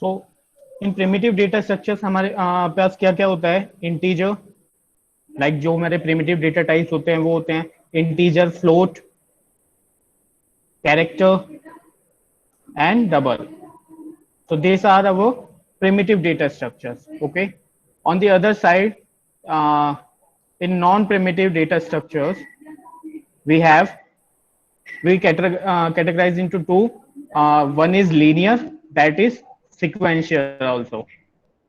सो इन primitive data structures हमारे पास क्या क्या होता है? इंटीजर, लाइक जो हमारे प्रिमिटिव डेटा टाइप्स होते हैं वो होते हैं integer, float, character and double. So these are our primitive data structures. Okay. On the other side, uh, in non-primitive data structures, we have categorize into two. One is linear, that is sequential also.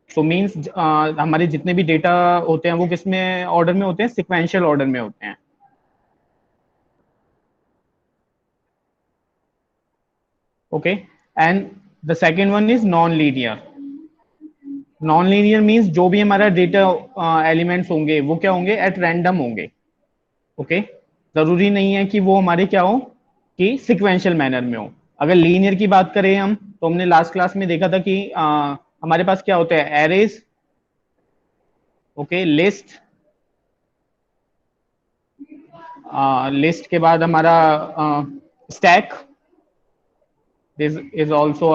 So means हमारे जितने भी data होते हैं वो किस में order में होते हैं? सिक्वेंशियल ऑर्डर में होते हैं. Okay. And the second one is non linear. Non linear means जो भी हमारा डेटा एलिमेंट्स होंगे वो क्या होंगे? एट रैंडम होंगे. ओके. जरूरी नहीं है कि वो हमारे क्या हो, कि सिक्वेंशियल मैनर में हो. अगर लीनियर की बात करें हम, तो हमने लास्ट क्लास में देखा था कि हमारे पास क्या होता है? एरेज, ओके, लिस्ट, लिस्ट के बाद हमारा stack. This is also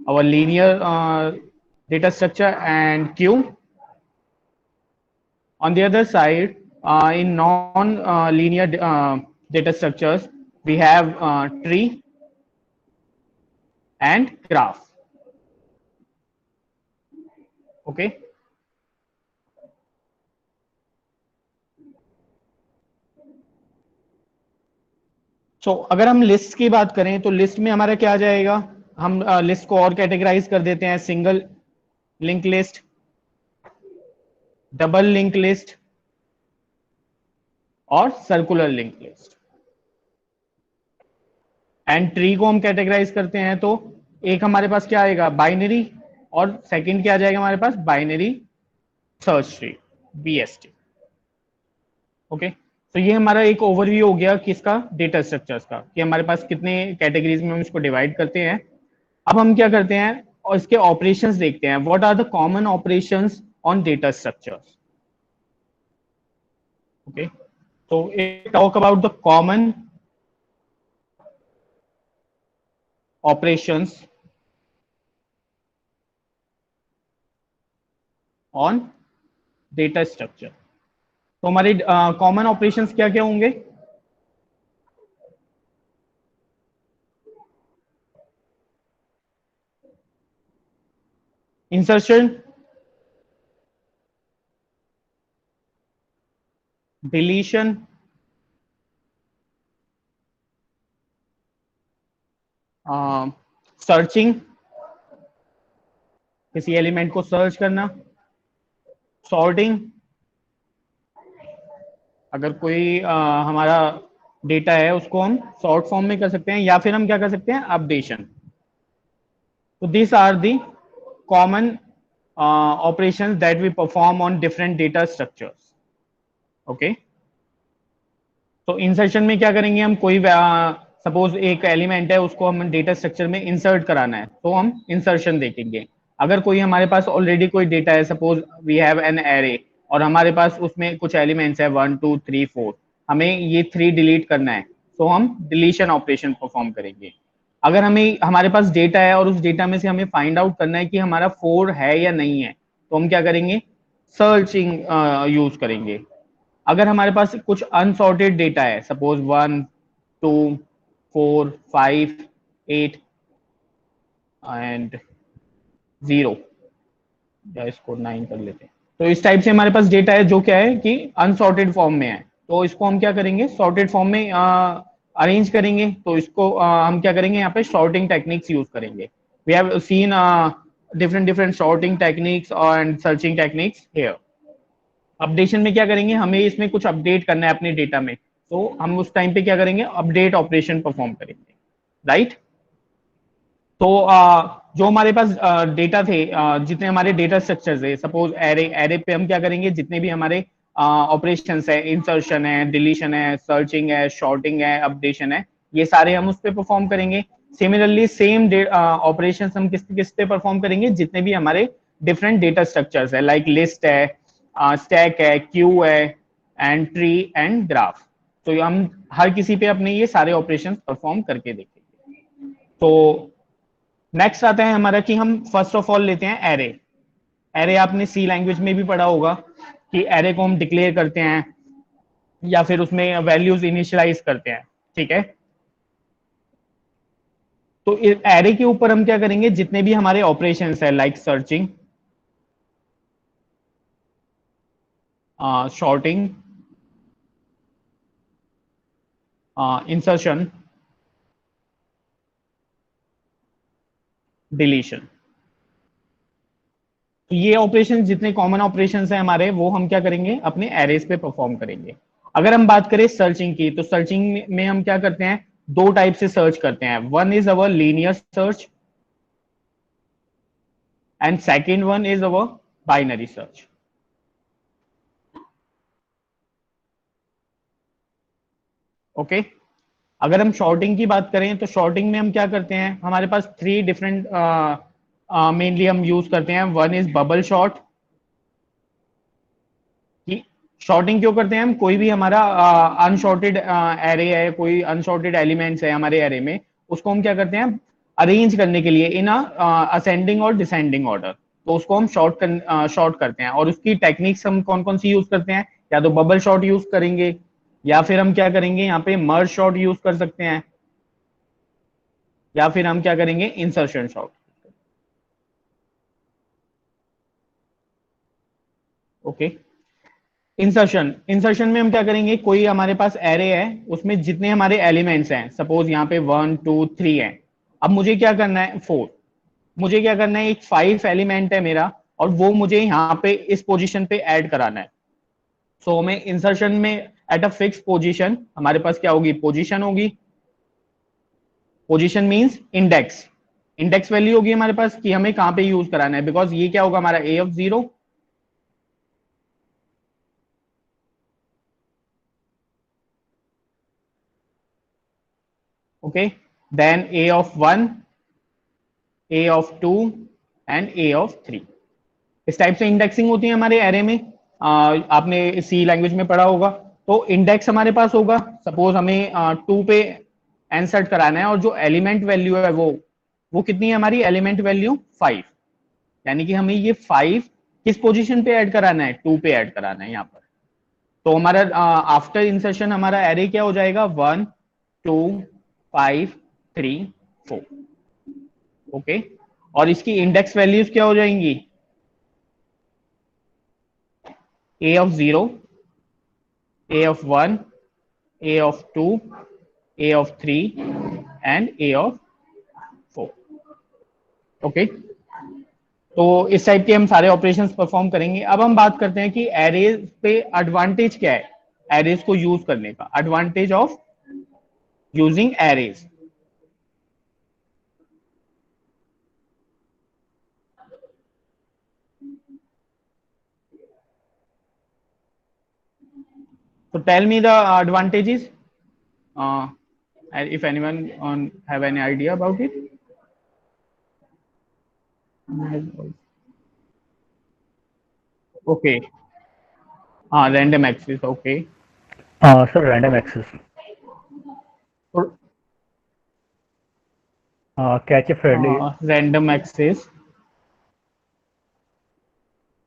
our linear data structure, and queue. On the other side, in non-linear data structures, we have tree and graph. Okay. सो अगर हम लिस्ट की बात करें तो लिस्ट में हमारा क्या आ जाएगा? हम लिस्ट को और कैटेगराइज कर देते हैं: single link list, double link list और circular link list. And tree को हम कैटेगराइज करते हैं तो एक हमारे पास क्या आएगा? बाइनरी. और सेकंड क्या आ जाएगा हमारे पास? Binary search tree, BST. Okay. तो ये हमारा एक ओवरव्यू हो गया किसका? डेटा स्ट्रक्चर्स का, कि हमारे पास कितने कैटेगरीज में हम इसको डिवाइड करते हैं. अब हम क्या करते हैं और इसके ऑपरेशंस देखते हैं. What are the common operations on data structures? Okay. तो talk about the common operations on data structure. तो हमारे कॉमन ऑपरेशंस क्या क्या होंगे? इंसर्शन, डिलीशन, सर्चिंग, किसी एलिमेंट को सर्च करना, सॉर्टिंग, अगर कोई हमारा डेटा है उसको हम सॉर्ट फॉर्म में कर सकते हैं, या फिर हम क्या कर सकते हैं? अपडेशन. तो this are the common operations that we perform on different data structures. Okay. तो इंसर्शन में क्या करेंगे हम? कोई सपोज एक एलिमेंट है, उसको हम डेटा स्ट्रक्चर में इंसर्ट कराना है तो हम इंसर्शन देखेंगे. अगर कोई हमारे पास ऑलरेडी कोई डेटा है, suppose we have an array, और हमारे पास उसमें कुछ एलिमेंट्स है 1 2 3 4, हमें ये 3 डिलीट करना है तो हम डिलीशन ऑपरेशन परफॉर्म करेंगे. अगर हमें हमारे पास डेटा है और उस डेटा में से हमें फाइंड आउट करना है कि हमारा 4 है या नहीं है, तो हम क्या करेंगे? सर्चिंग यूज करेंगे. अगर हमारे पास कुछ अनसॉर्टेड डेटा है, सपोज 1 2 4 5 8 एंड 0, या इसको 9 कर लेते हैं. तो इस टाइप से हमारे पास डेटा है जो क्या है कि अनसॉर्टेड फॉर्म में है, तो इसको हम क्या करेंगे? सॉर्टेड फॉर्म में अरेंज करेंगे. तो इसको हम क्या करेंगे? यहाँ पे सॉर्टिंग टेक्निक्स यूज करेंगे. We have seen different different sorting techniques and searching techniques here. Updation में क्या करेंगे? हमें इसमें कुछ अपडेट करना है अपने डेटा में, तो हम उस टाइम पे क्या करेंगे? अपडेट ऑपरेशन परफॉर्म करेंगे. राइट. तो जो हमारे पास डेटा थे, जितने हमारे डेटा स्ट्रक्चर्स है, सपोज एरे, एरे पे हम क्या करेंगे? जितने भी हमारे ऑपरेशंस है, इंसर्शन है, डिलीशन है, सर्चिंग है, शॉर्टिंग है, अपडेशन है, ये सारे हम उस पर परफॉर्म करेंगे. सिमिलरली सेम ऑपरेशन हम किस किस पे परफॉर्म करेंगे? जितने भी हमारे डिफरेंट डेटा स्ट्रक्चर्स है, लाइक लिस्ट है, स्टैक है, क्यू है, एंड ट्री एंड ग्राफ. तो हम हर किसी पे अपने ये सारे ऑपरेशन परफॉर्म करके देखेंगे. तो नेक्स्ट आता है हमारा कि हम फर्स्ट ऑफ ऑल लेते हैं एरे। एरे आपने सी लैंग्वेज में भी पढ़ा होगा कि एरे को हम डिक्लेयर करते हैं या फिर उसमें वैल्यूज इनिशियलाइज करते हैं, ठीक है। तो एरे के ऊपर हम क्या करेंगे, जितने भी हमारे ऑपरेशंस है like searching, sorting, insertion, deletion, तो ये ऑपरेशन जितने कॉमन ऑपरेशंस हैं हमारे, वो हम क्या करेंगे अपने एरेज पे परफॉर्म करेंगे। अगर हम बात करें सर्चिंग की, तो सर्चिंग में हम क्या करते हैं, दो टाइप से सर्च करते हैं। One is our linear search and second one is our binary search. Okay, अगर हम शॉर्टिंग की बात करें तो शॉर्टिंग में हम क्या करते हैं, हमारे पास थ्री डिफरेंट मेनली हम यूज करते हैं। वन इज बबल शॉर्ट, कि शॉर्टिंग क्यों करते हैं हम, कोई भी हमारा अनशॉर्टेड एरे है, कोई अनशॉर्टेड एलिमेंट्स है हमारे एरे में, उसको हम क्या करते हैं अरेंज करने के लिए इन असेंडिंग और डिसेंडिंग ऑर्डर, तो उसको हम शॉर्ट करते हैं। और उसकी टेक्निक्स हम कौन कौन सी यूज करते हैं, या तो बबल शॉर्ट यूज करेंगे, या फिर हम क्या करेंगे यहाँ पे मर्ज शॉर्ट यूज कर सकते हैं, या फिर हम क्या करेंगे इंसर्शन शॉर्ट। ओके, इंसर्शन में हम क्या करेंगे, कोई हमारे पास एरे है, उसमें जितने हमारे एलिमेंट्स हैं, सपोज यहाँ पे 1 2 3 है, अब मुझे क्या करना है 4, मुझे क्या करना है, एक 5 एलिमेंट है मेरा, और वो मुझे यहाँ पे इस पोजीशन पे ऐड कराना है। सो हमें इंसर्शन में एट अ फिक्स पोजीशन हमारे पास क्या होगी, पोजीशन होगी। Position means index, index value होगी हमारे पास कि हमें कहाँ पे यूज कराना है, बिकॉज ये क्या होगा हमारा A of 0, okay, then A of 1, A of 2 and A of 3। इस टाइप से इंडेक्सिंग होती है हमारे एरे में। आपने सी लैंग्वेज में पढ़ा होगा। तो इंडेक्स हमारे पास होगा, सपोज हमें 2 पे इंसर्ट कराना है, और जो एलिमेंट वैल्यू है वो कितनी है हमारी, एलिमेंट वैल्यू 5, यानी कि हमें ये 5 किस पोजीशन पे ऐड कराना है, 2 पे ऐड कराना है यहाँ पर। तो हमारा आफ्टर इंसर्शन हमारा एरे क्या हो जाएगा, 1 2 5 3 4। ओके, और इसकी इंडेक्स वैल्यूज क्या हो जाएंगी, A of 0, A of 1, A of 2, A of 3 and A of 4। Okay, तो इस टाइप के हम सारे ऑपरेशंस परफॉर्म करेंगे। अब हम बात करते हैं कि एरेज पे एडवांटेज क्या है, एरेज को यूज करने का advantage of using arrays. So tell me the advantages. Uh, if anyone have any idea about it. Okay. Random access. Okay. Sir, random access. Cache fairly. Random access.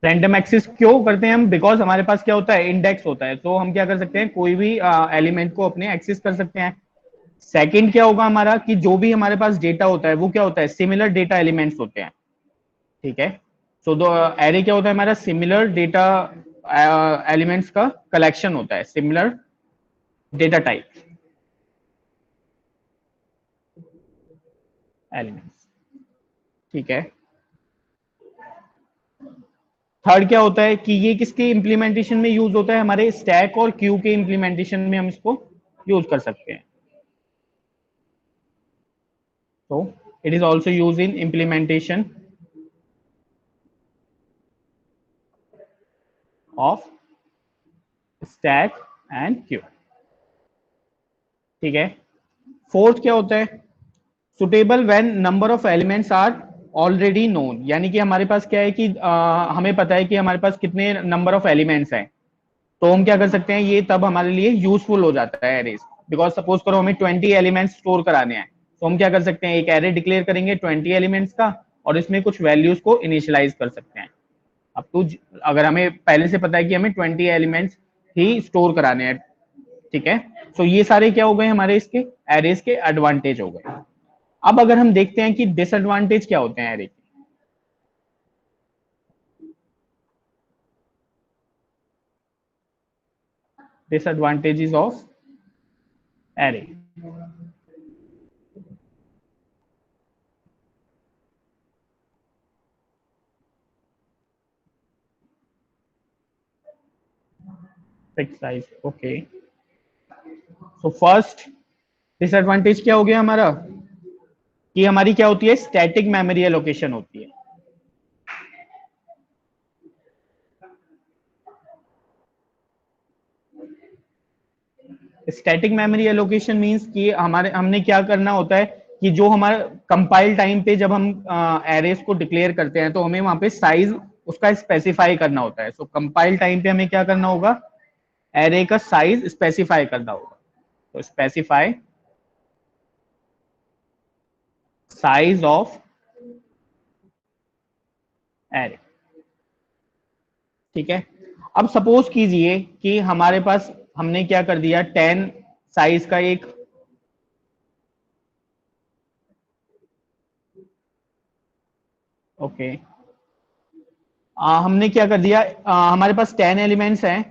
Random access क्यों करते हैं हम, because हमारे पास क्या होता है, index होता है, तो हम क्या कर सकते हैं, कोई भी एलिमेंट को अपने एक्सेस कर सकते हैं। सेकंड क्या होगा हमारा, कि जो भी हमारे पास डेटा होता है वो क्या होता है, सिमिलर डेटा एलिमेंट्स होते हैं, ठीक है। सो दो एरे क्या होता है हमारा, सिमिलर डेटा एलिमेंट्स का कलेक्शन होता है, सिमिलर डेटा टाइप एलिमेंट्स, ठीक है। थर्ड क्या होता है कि ये किसके इंप्लीमेंटेशन में यूज होता है, हमारे स्टैक और क्यू के इंप्लीमेंटेशन में हम इसको यूज कर सकते हैं। तो it is also use in implementation of stack and queue, ठीक है। फोर्थ क्या होता है, suitable when number of elements are already known, यानी कि हमारे पास क्या है कि हमें पता है कि हमारे पास कितने नंबर ऑफ एलिमेंट्स हैं, तो हम क्या कर सकते हैं, ये तब हमारे लिए यूजफुल हो जाता है एरेज। बिकॉज सपोज करो हमें 20 एलिमेंट्स स्टोर कराने हैं, तो हम क्या कर सकते हैं, एक एरे डिक्लेयर करेंगे 20 एलिमेंट्स का और इसमें कुछ वैल्यूज को इनिशियलाइज कर सकते हैं। अब तो अगर हमें पहले से पता है कि हमें 20 एलिमेंट्स ही स्टोर कराने हैं, ठीक है। तो ये सारे क्या हो गए हमारे इसके एरेज के एडवांटेज हो गए। अब अगर हम देखते हैं कि डिसएडवांटेज क्या होते हैं एरे के, disadvantages of array. Fix size, okay. So first disadvantage क्या हो गया हमारा, कि हमारी क्या होती है, स्टैटिक मेमोरी एलोकेशन होती है। स्टैटिक मेमोरी एलोकेशन मींस कि हमने क्या करना होता है कि जो हमारा कंपाइल टाइम पे जब हम एरेज को डिक्लेयर करते हैं तो हमें वहां पे साइज उसका स्पेसिफाई करना होता है। सो कंपाइल टाइम पे हमें क्या करना होगा, एरे का साइज स्पेसिफाई करना होगा। तो स्पेसिफाई साइज ऑफ एरे, ठीक है। अब सपोज कीजिए कि हमारे पास हमने क्या कर दिया, 10 साइज का एक ओके हमने क्या कर दिया, हमारे पास 10 एलिमेंट्स हैं,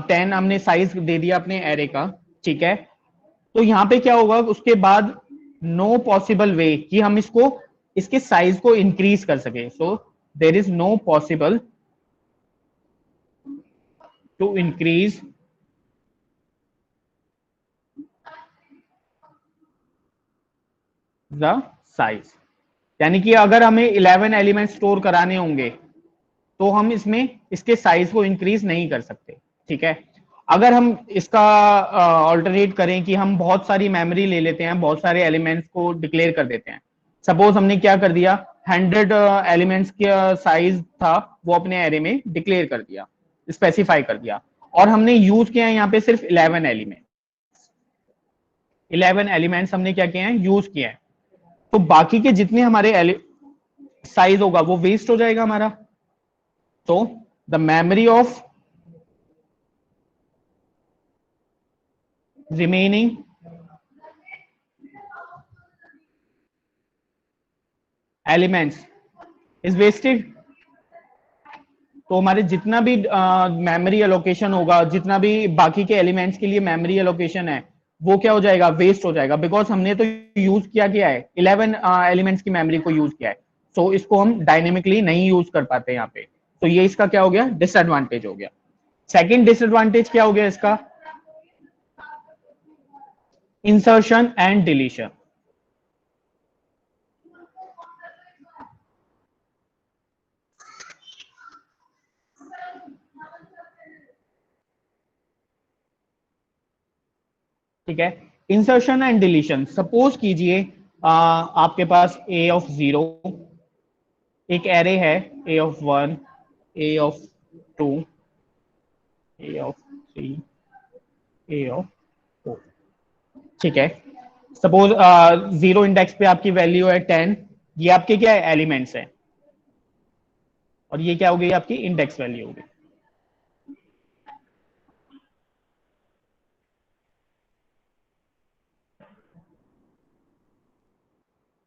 10 हमने साइज दे दिया अपने एरे का, ठीक है। तो यहाँ पे क्या होगा उसके बाद, नो पॉसिबल वे कि हम इसको इसके साइज को इंक्रीज कर सके। So there is no possible to increase the size. यानी कि अगर हमें 11 एलिमेंट स्टोर कराने होंगे तो हम इसमें इसके साइज को इंक्रीज नहीं कर सकते, ठीक है। अगर हम इसका ऑल्टरनेट करें कि हम बहुत सारी मेमोरी ले लेते हैं, बहुत सारे एलिमेंट्स को डिक्लेयर कर देते हैं। सपोज हमने क्या कर दिया, 100 एलिमेंट्स का साइज था वो अपने एरे में डिक्लेयर कर दिया, स्पेसिफाई कर दिया, और हमने यूज किया है यहाँ पे सिर्फ 11 एलिमेंट, 11 एलिमेंट्स हमने क्या किए हैं, यूज किए हैं। तो बाकी के जितने हमारे साइज होगा वो वेस्ट हो जाएगा हमारा। तो the memory of remaining elements is wasted। तो हमारे जितना भी मेमोरी एलोकेशन होगा, जितना भी बाकी के एलिमेंट्स के लिए मेमोरी एलोकेशन है, वो क्या हो जाएगा, वेस्ट हो जाएगा। बिकॉज हमने तो यूज किया है 11 एलिमेंट्स की मेमोरी को यूज किया है। सो इसको हम डायनेमिकली नहीं यूज कर पाते यहाँ पे। तो ये इसका क्या हो गया, डिसएडवांटेज हो गया। सेकेंड डिसएडवांटेज क्या हो गया इसका, इंसर्शन एंड डिलीशन। ठीक है, इंसर्शन एंड डिलीशन। सपोज कीजिए आपके पास ए ऑफ 0 एक एरे है, ए of 1, A of 2, A of 3, A of 4, ठीक है। सपोज 0 इंडेक्स पे आपकी वैल्यू है 10, ये आपके क्या है, एलिमेंट्स है, और ये क्या हो गई, आपकी इंडेक्स वैल्यू हो गई।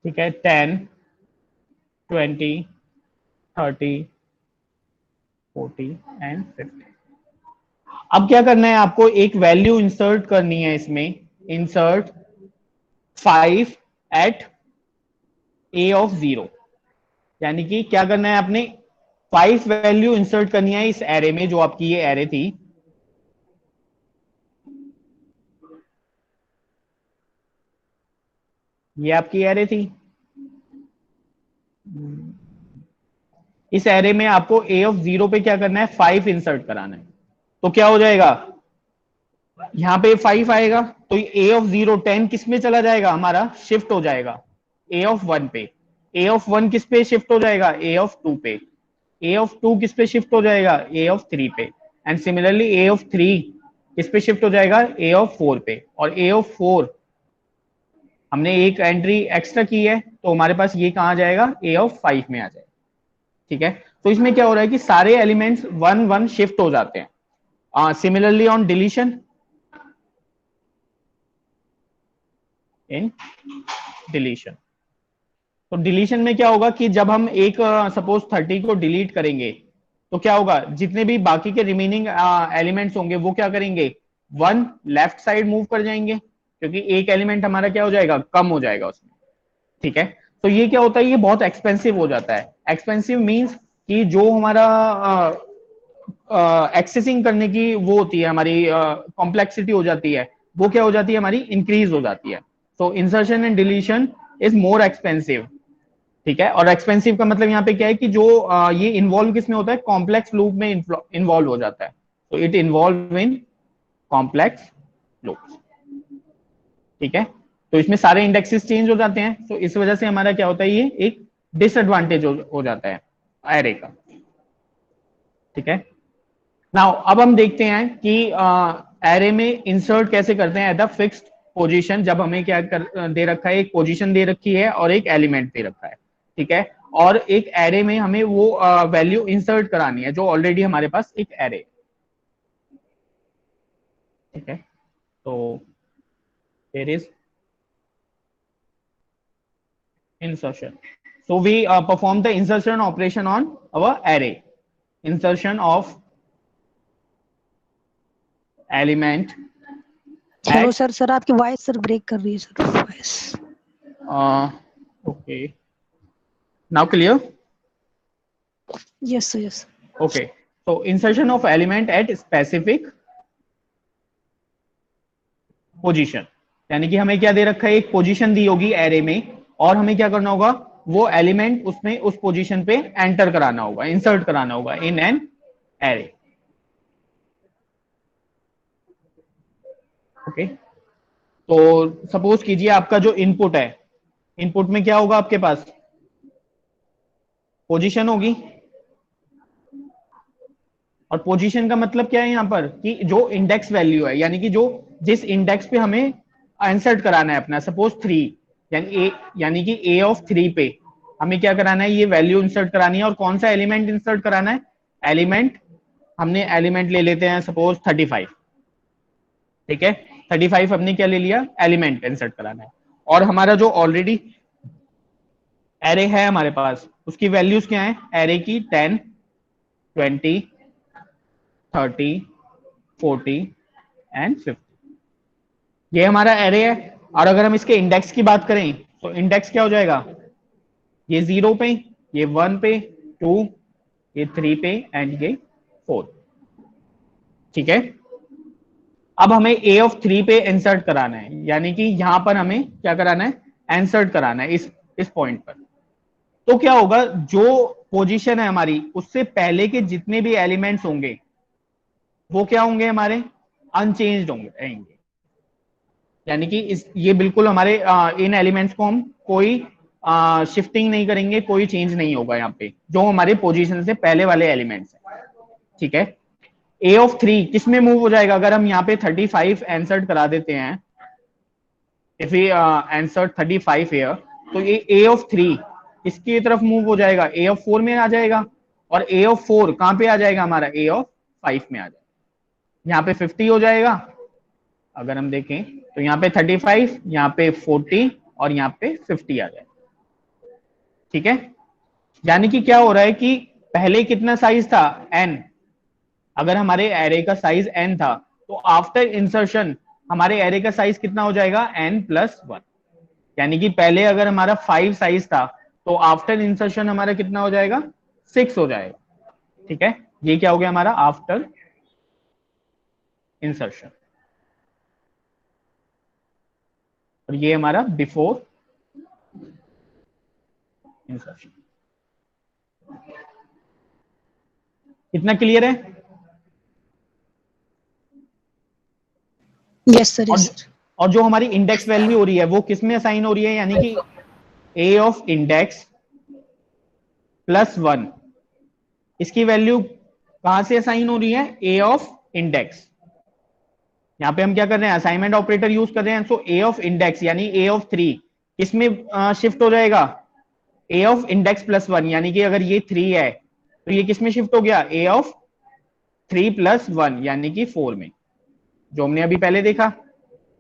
ठीक है, 10, 20, 30, 40 एंड 50। अब क्या करना है आपको, एक वैल्यू इंसर्ट करनी है इसमें, इंसर्ट 5 एट ए ऑफ 0। यानी कि क्या करना है आपने, 5 वैल्यू इंसर्ट करनी है इस एरे में, जो आपकी ये एरे थी। ये आपकी एरे थी, इस एरे में आपको ए ऑफ 0 पे क्या करना है, 5 इंसर्ट कराना है। तो क्या हो जाएगा, यहां पे 5 आएगा, तो ए ऑफ 0 10 किस में चला जाएगा, हमारा शिफ्ट हो जाएगा ए ऑफ 1 पे। ए ऑफ 1 किस पे शिफ्ट हो जाएगा, ए ऑफ 2 पे। ए ऑफ 2 किस पे शिफ्ट हो जाएगा, ए ऑफ 3 पे। एंड सिमिलरली ए ऑफ 3 किस पे शिफ्ट हो जाएगा, ए ऑफ 4 पे। और ए ऑफ 4 हमने एक एंट्री एक्स्ट्रा की है, तो हमारे पास ये कहाँ आ जाएगा, ए ऑफ 5 में आ जाएगा। ठीक है, तो इसमें क्या हो रहा है कि सारे एलिमेंट्स 1 1 शिफ्ट हो जाते हैं। Similarly on deletion, in deletion, तो डिलीशन में क्या होगा कि जब हम एक सपोज 30 को डिलीट करेंगे, तो क्या होगा, जितने भी बाकी के रिमेनिंग एलिमेंट्स होंगे वो क्या करेंगे, 1 लेफ्ट साइड मूव कर जाएंगे, क्योंकि एक एलिमेंट हमारा क्या हो जाएगा, कम हो जाएगा उसमें। ठीक है, तो ये क्या होता है, ये बहुत एक्सपेंसिव हो जाता है। एक्सपेंसिव मींस कि जो हमारा एक्सेसिंग करने की वो होती है, हमारी कॉम्प्लेक्सिटी हो जाती है, वो क्या हो जाती है, हमारी इंक्रीज हो जाती है। तो insertion and deletion is more expensive. ठीक है, और एक्सपेंसिव का मतलब यहाँ पे क्या है कि जो ये इन्वॉल्व किस में होता है, कॉम्प्लेक्स लूप में इन्वॉल्व हो जाता है। तो it involve in complex loop. ठीक है, तो इसमें सारे इंडेक्सेस चेंज हो जाते हैं, तो इस वजह से हमारा क्या होता है, ये एक डिसएडवांटेज हो जाता है एरे का। ठीक है, नाउ अब हम देखते हैं कि एरे में इंसर्ट कैसे करते हैं एट द फिक्स्ड पोजीशन, जब हमें क्या दे रखा है, एक पोजीशन दे रखी है और एक एलिमेंट दे रखा है। ठीक है, और एक एरे में हमें वो वैल्यू इंसर्ट करानी है जो ऑलरेडी हमारे पास एक एरे। ठीक है, तो there is insertion, so we perform the insertion operation on our array. Insertion of element hello at sir, sir आपकी वॉइस सर ब्रेक कर रही है sir, voice. okay, now clear? Yes sir, yes. Okay, so insertion of element at specific position, यानी कि हमें क्या दे रखा है, एक पोजीशन दी होगी एरे में, और हमें क्या करना होगा, वो एलिमेंट उसमें उस पोजीशन पे एंटर कराना होगा, इंसर्ट कराना होगा इन एन एरे। ओके, तो सपोज कीजिए आपका जो इनपुट है, इनपुट में क्या होगा, आपके पास पोजीशन होगी, और पोजीशन का मतलब क्या है यहाँ पर, कि जो इंडेक्स वैल्यू है, यानी कि जो जिस इंडेक्स पे हमें इंसर्ट कराना है अपना, सपोज 3, यानी कि ए ऑफ 3 पे हमें क्या कराना है, ये वैल्यू इंसर्ट करानी है, और कौन सा एलिमेंट इंसर्ट कराना है, एलिमेंट, हमने एलिमेंट ले लेते हैं सपोज 35। ठीक है, 35 हमने क्या ले लिया, एलिमेंट इंसर्ट कराना है, और हमारा जो ऑलरेडी एरे है हमारे पास, उसकी वैल्यूज क्या है, एरे की 10 20 30 40 एंड 50, ये हमारा एरे है। और अगर हम इसके इंडेक्स की बात करें, तो इंडेक्स क्या हो जाएगा, ये 0 पे, ये 1 पे, 2, ये 3 पे एंड ये 4। ठीक है, अब हमें ए ऑफ 3 पे इंसर्ट कराना है, यानी कि यहां पर हमें क्या कराना है, इंसर्ट कराना है इस पॉइंट पर। तो क्या होगा, जो पोजीशन है हमारी, उससे पहले के जितने भी एलिमेंट्स होंगे वो क्या होंगे, हमारे अनचेंज्ड होंगे रहेंगे, यानी कि ये बिल्कुल हमारे इन एलिमेंट्स को हम कोई शिफ्टिंग नहीं करेंगे, कोई चेंज नहीं होगा यहाँ पे, जो हमारे पोजीशन से पहले वाले एलिमेंट्स हैं। ठीक है, ए ऑफ 3 किस में मूव हो जाएगा, अगर हम यहाँ पे 35 इंसर्ट करा देते हैं, इफ वी इंसर्ट 35 हियर, तो ये ए ऑफ 3 इसकी तरफ मूव हो जाएगा, ए ऑफ 4 में आ जाएगा, और ए ऑफ 4 कहां पे आ जाएगा, हमारा ए ऑफ 5 में आ जाएगा, यहाँ पे 50 हो जाएगा। अगर हम देखें तो यहाँ पे 35, यहाँ पे 40 और यहाँ पे 50 आ जाएगा। ठीक है, यानी कि क्या हो रहा है कि पहले कितना साइज था, n, अगर हमारे एरे का साइज n था, तो आफ्टर इंसर्शन हमारे एरे का साइज कितना हो जाएगा, n+1, यानी कि पहले अगर हमारा 5 साइज था, तो आफ्टर इंसर्शन हमारा कितना हो जाएगा, 6 हो जाएगा। ठीक है, ये क्या हो गया हमारा आफ्टर इंसर्शन, और ये हमारा बिफोर इंसर्शन। कितना क्लियर है? Yes sir, yes sir. और जो हमारी इंडेक्स वैल्यू हो रही है वो किस में असाइन हो रही है, यानी कि ए ऑफ इंडेक्स +1, इसकी वैल्यू कहां से असाइन हो रही है, ए ऑफ इंडेक्स, यहाँ पे हम क्या कर रहे हैं, असाइनमेंट ऑपरेटर यूज कर रहे हैं। सो ए ऑफ इंडेक्स यानी ए ऑफ 3 किसमें शिफ्ट हो जाएगा, ए ऑफ इंडेक्स प्लस 1, यानी कि अगर ये 3 है तो ये किसमें शिफ्ट हो गया, ए ऑफ 3 प्लस 1 यानी कि 4 में, जो हमने अभी पहले देखा।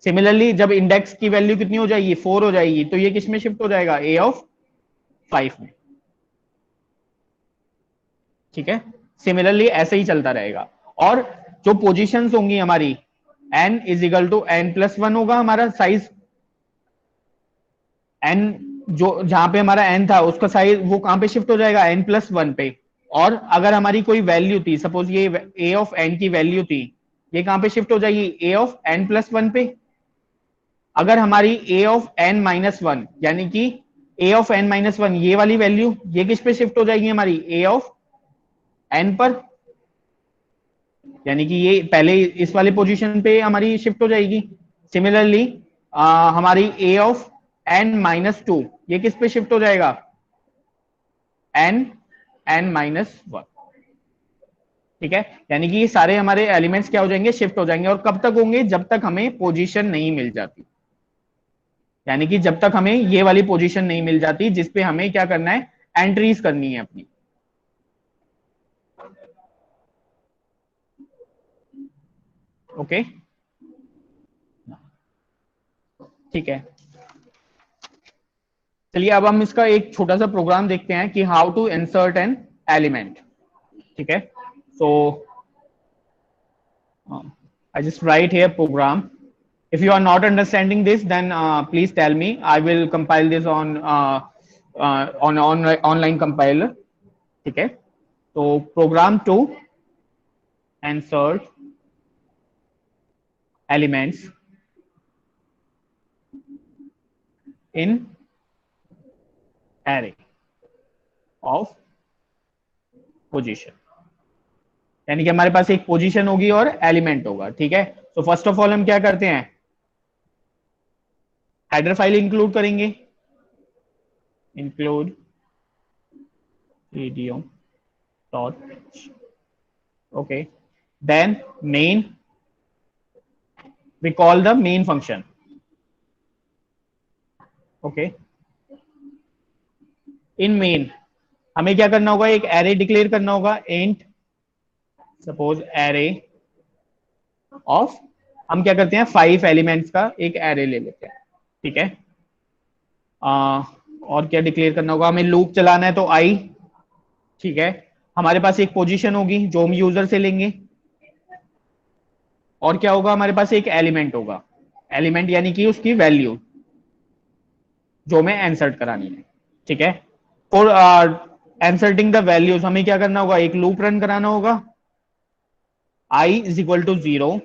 सिमिलरली जब इंडेक्स की वैल्यू कितनी हो जाएगी, 4 हो जाएगी, तो ये किसमें शिफ्ट हो जाएगा, ए ऑफ 5 में। ठीक है, सिमिलरली ऐसे ही चलता रहेगा। और जो पोजीशंस होंगी हमारी, n is equal to n plus 1 होगा हमारा साइज, n जो जहां पे हमारा n था उसका साइज वो कहां पे शिफ्ट हो जाएगा, n प्लस 1 पे। और अगर हमारी कोई वैल्यू थी, सपोज ये a ऑफ n की वैल्यू थी, ये कहां पे शिफ्ट हो जाएगी, a ऑफ n प्लस 1 पे। अगर हमारी a ऑफ n माइनस 1 यानी कि a ऑफ n माइनस 1 ये वाली वैल्यू, ये किस पे शिफ्ट हो जाएगी हमारी, a ऑफ n पर, यानी कि ये पहले इस वाले पोजीशन पे हमारी शिफ्ट हो जाएगी। सिमिलरली हमारी a ऑफ n माइनस 2 ये किस पे शिफ्ट हो जाएगा, n माइनस 1। ठीक है, यानी कि ये सारे हमारे एलिमेंट्स क्या हो जाएंगे, शिफ्ट हो जाएंगे। और कब तक होंगे, जब तक हमें पोजीशन नहीं मिल जाती, यानी कि जब तक हमें ये वाली पोजीशन नहीं मिल जाती जिसपे हमें क्या करना है, एंट्रीज करनी है अपनी। ओके, ठीक है। चलिए अब हम इसका एक छोटा सा प्रोग्राम देखते हैं कि how to insert an element. ठीक है, so I just write here program. If you are not understanding this, then please tell me. I will compile this on online compiler. ठीक है, तो program to insert elements in array of position, यानी कि हमारे पास एक position होगी और element होगा। ठीक है, तो फर्स्ट ऑफ ऑल हम क्या करते हैं, हेडर फाइल इंक्लूड करेंगे, include video dot, okay, then main, we call the main function. Okay, in main हमें क्या करना होगा, एक एरे डिक्लेयर करना होगा, इंट सपोज एरे ऑफ, हम क्या करते हैं 5 एलिमेंट्स का एक एरे ले लेते हैं। ठीक है, और क्या डिक्लेयर करना होगा, हमें लूप चलाना है तो आई। ठीक है, हमारे पास एक पोजीशन होगी जो हम यूजर से लेंगे, और क्या होगा, हमारे पास एक एलिमेंट होगा, एलिमेंट यानी कि उसकी वैल्यू जो हमें इंसर्ट करानी है। ठीक है, फॉर इंसर्टिंग द वैल्यूज हमें क्या करना होगा, एक लूप रन कराना होगा, i इज इक्वल टू 0।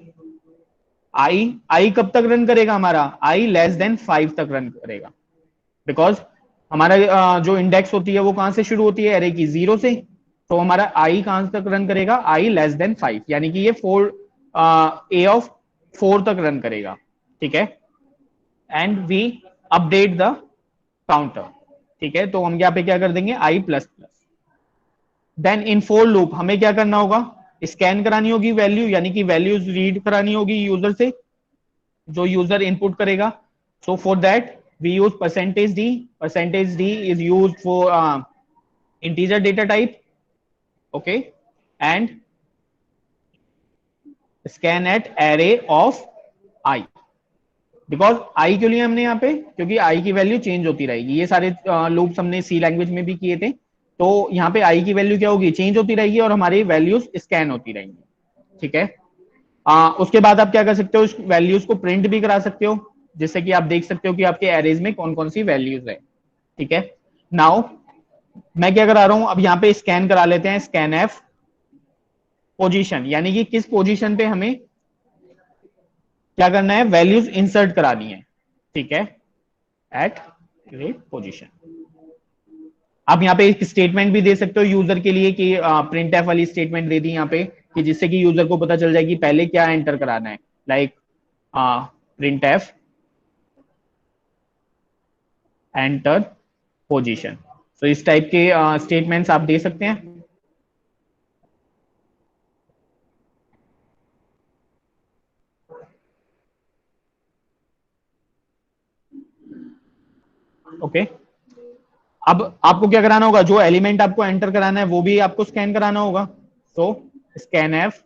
आई कब तक रन करेगा हमारा, आई लेस देन 5 तक रन करेगा, बिकॉज हमारा जो इंडेक्स होती है वो कहां से शुरू होती है, एरे की 0 से। तो हमारा आई कहां तक रन करेगा, आई लेस देन 5, यानी कि ये 4 ए ऑफ 4 तक रन करेगा। ठीक है, and we update the counter. ठीक है, तो हम यहाँ पे क्या कर देंगे, I plus plus. Then in for loop हमें क्या करना होगा, स्कैन करानी होगी वैल्यू, यानी कि वैल्यूज रीड करानी होगी यूजर से, जो यूजर इनपुट करेगा। So for that we use percentage d. Percentage d is use for integer data type, okay, and scan at array of i. Because i क्यों लिया हमने यहाँ पे, क्योंकि आई की वैल्यू चेंज होती रहेगी। ये सारे लूप्स हमने सी लैंग्वेज में भी किए थे, तो यहाँ पे आई की वैल्यू क्या होगी, चेंज होती रहेगी और हमारी वैल्यूज स्कैन होती रहेंगी। ठीक है, उसके बाद आप क्या कर सकते हो, उस वैल्यूज को प्रिंट भी करा सकते हो, जिससे कि आप देख सकते हो कि आपके एरेज में कौन कौन सी वैल्यूज है। ठीक है, नाउ मैं क्या करा रहा हूं, अब यहाँ पे स्कैन करा लेते हैं, स्कैन एफ पोजीशन, यानी कि किस पोजीशन पे हमें क्या करना है, वैल्यूज इंसर्ट करानी है। ठीक है, एट पोजीशन। आप यहाँ पे एक स्टेटमेंट भी दे सकते हो यूजर के लिए कि प्रिंट एफ वाली स्टेटमेंट दे दी यहाँ पे, कि जिससे कि यूजर को पता चल जाए कि पहले क्या एंटर कराना है, like print F enter position. तो इस टाइप के स्टेटमेंट्स आप दे सकते हैं। ओके अब आपको क्या कराना होगा, जो एलिमेंट आपको एंटर कराना है वो भी आपको स्कैन कराना होगा। So scan F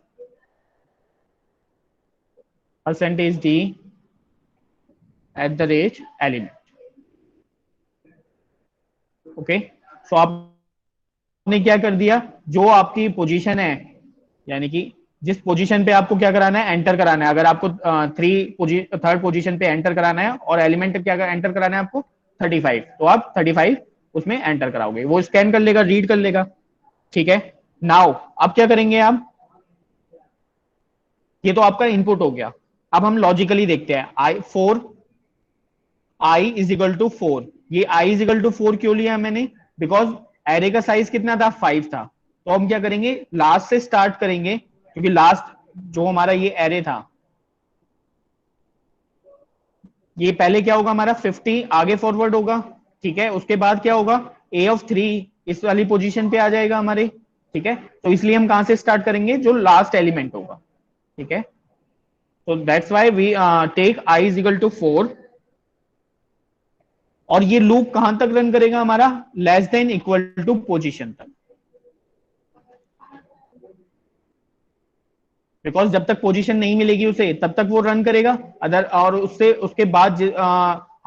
percentage D at the rate element. Okay so आपने क्या कर दिया, जो आपकी पोजीशन है, यानी कि जिस पोजीशन पे आपको क्या कराना है, एंटर कराना है। अगर आपको थर्ड पोजीशन पे एंटर कराना है और एलिमेंट क्या एंटर कराना है आपको 35, तो आप 35 उसमें एंटर कराओगे, वो स्कैन कर लेगा, रीड कर लेगा। ठीक है, नाउ अब क्या करेंगे आप, ये तो आपका इनपुट हो गया। अब हम लॉजिकली देखते हैं, आई इज इक्वल टू 4। ये आई इज इक्वल टू 4 क्यों लिया मैंने, बिकॉज एरे का साइज कितना था, 5 था। तो हम क्या करेंगे, लास्ट से स्टार्ट करेंगे, क्योंकि लास्ट जो हमारा ये एरे था, ये पहले क्या होगा हमारा 50 आगे फॉरवर्ड होगा। ठीक है, उसके बाद क्या होगा, ए ऑफ 3 इस वाली पोजीशन पे आ जाएगा हमारे। ठीक है, तो इसलिए हम कहां से स्टार्ट करेंगे, जो लास्ट एलिमेंट होगा। ठीक है, तो that's why we take i is equal to 4। और ये लूप कहां तक रन करेगा हमारा, less then equal to position तक। बिकॉज जब तक पोजीशन नहीं मिलेगी उसे, तब तक वो रन करेगा। अदर और उससे उसके बाद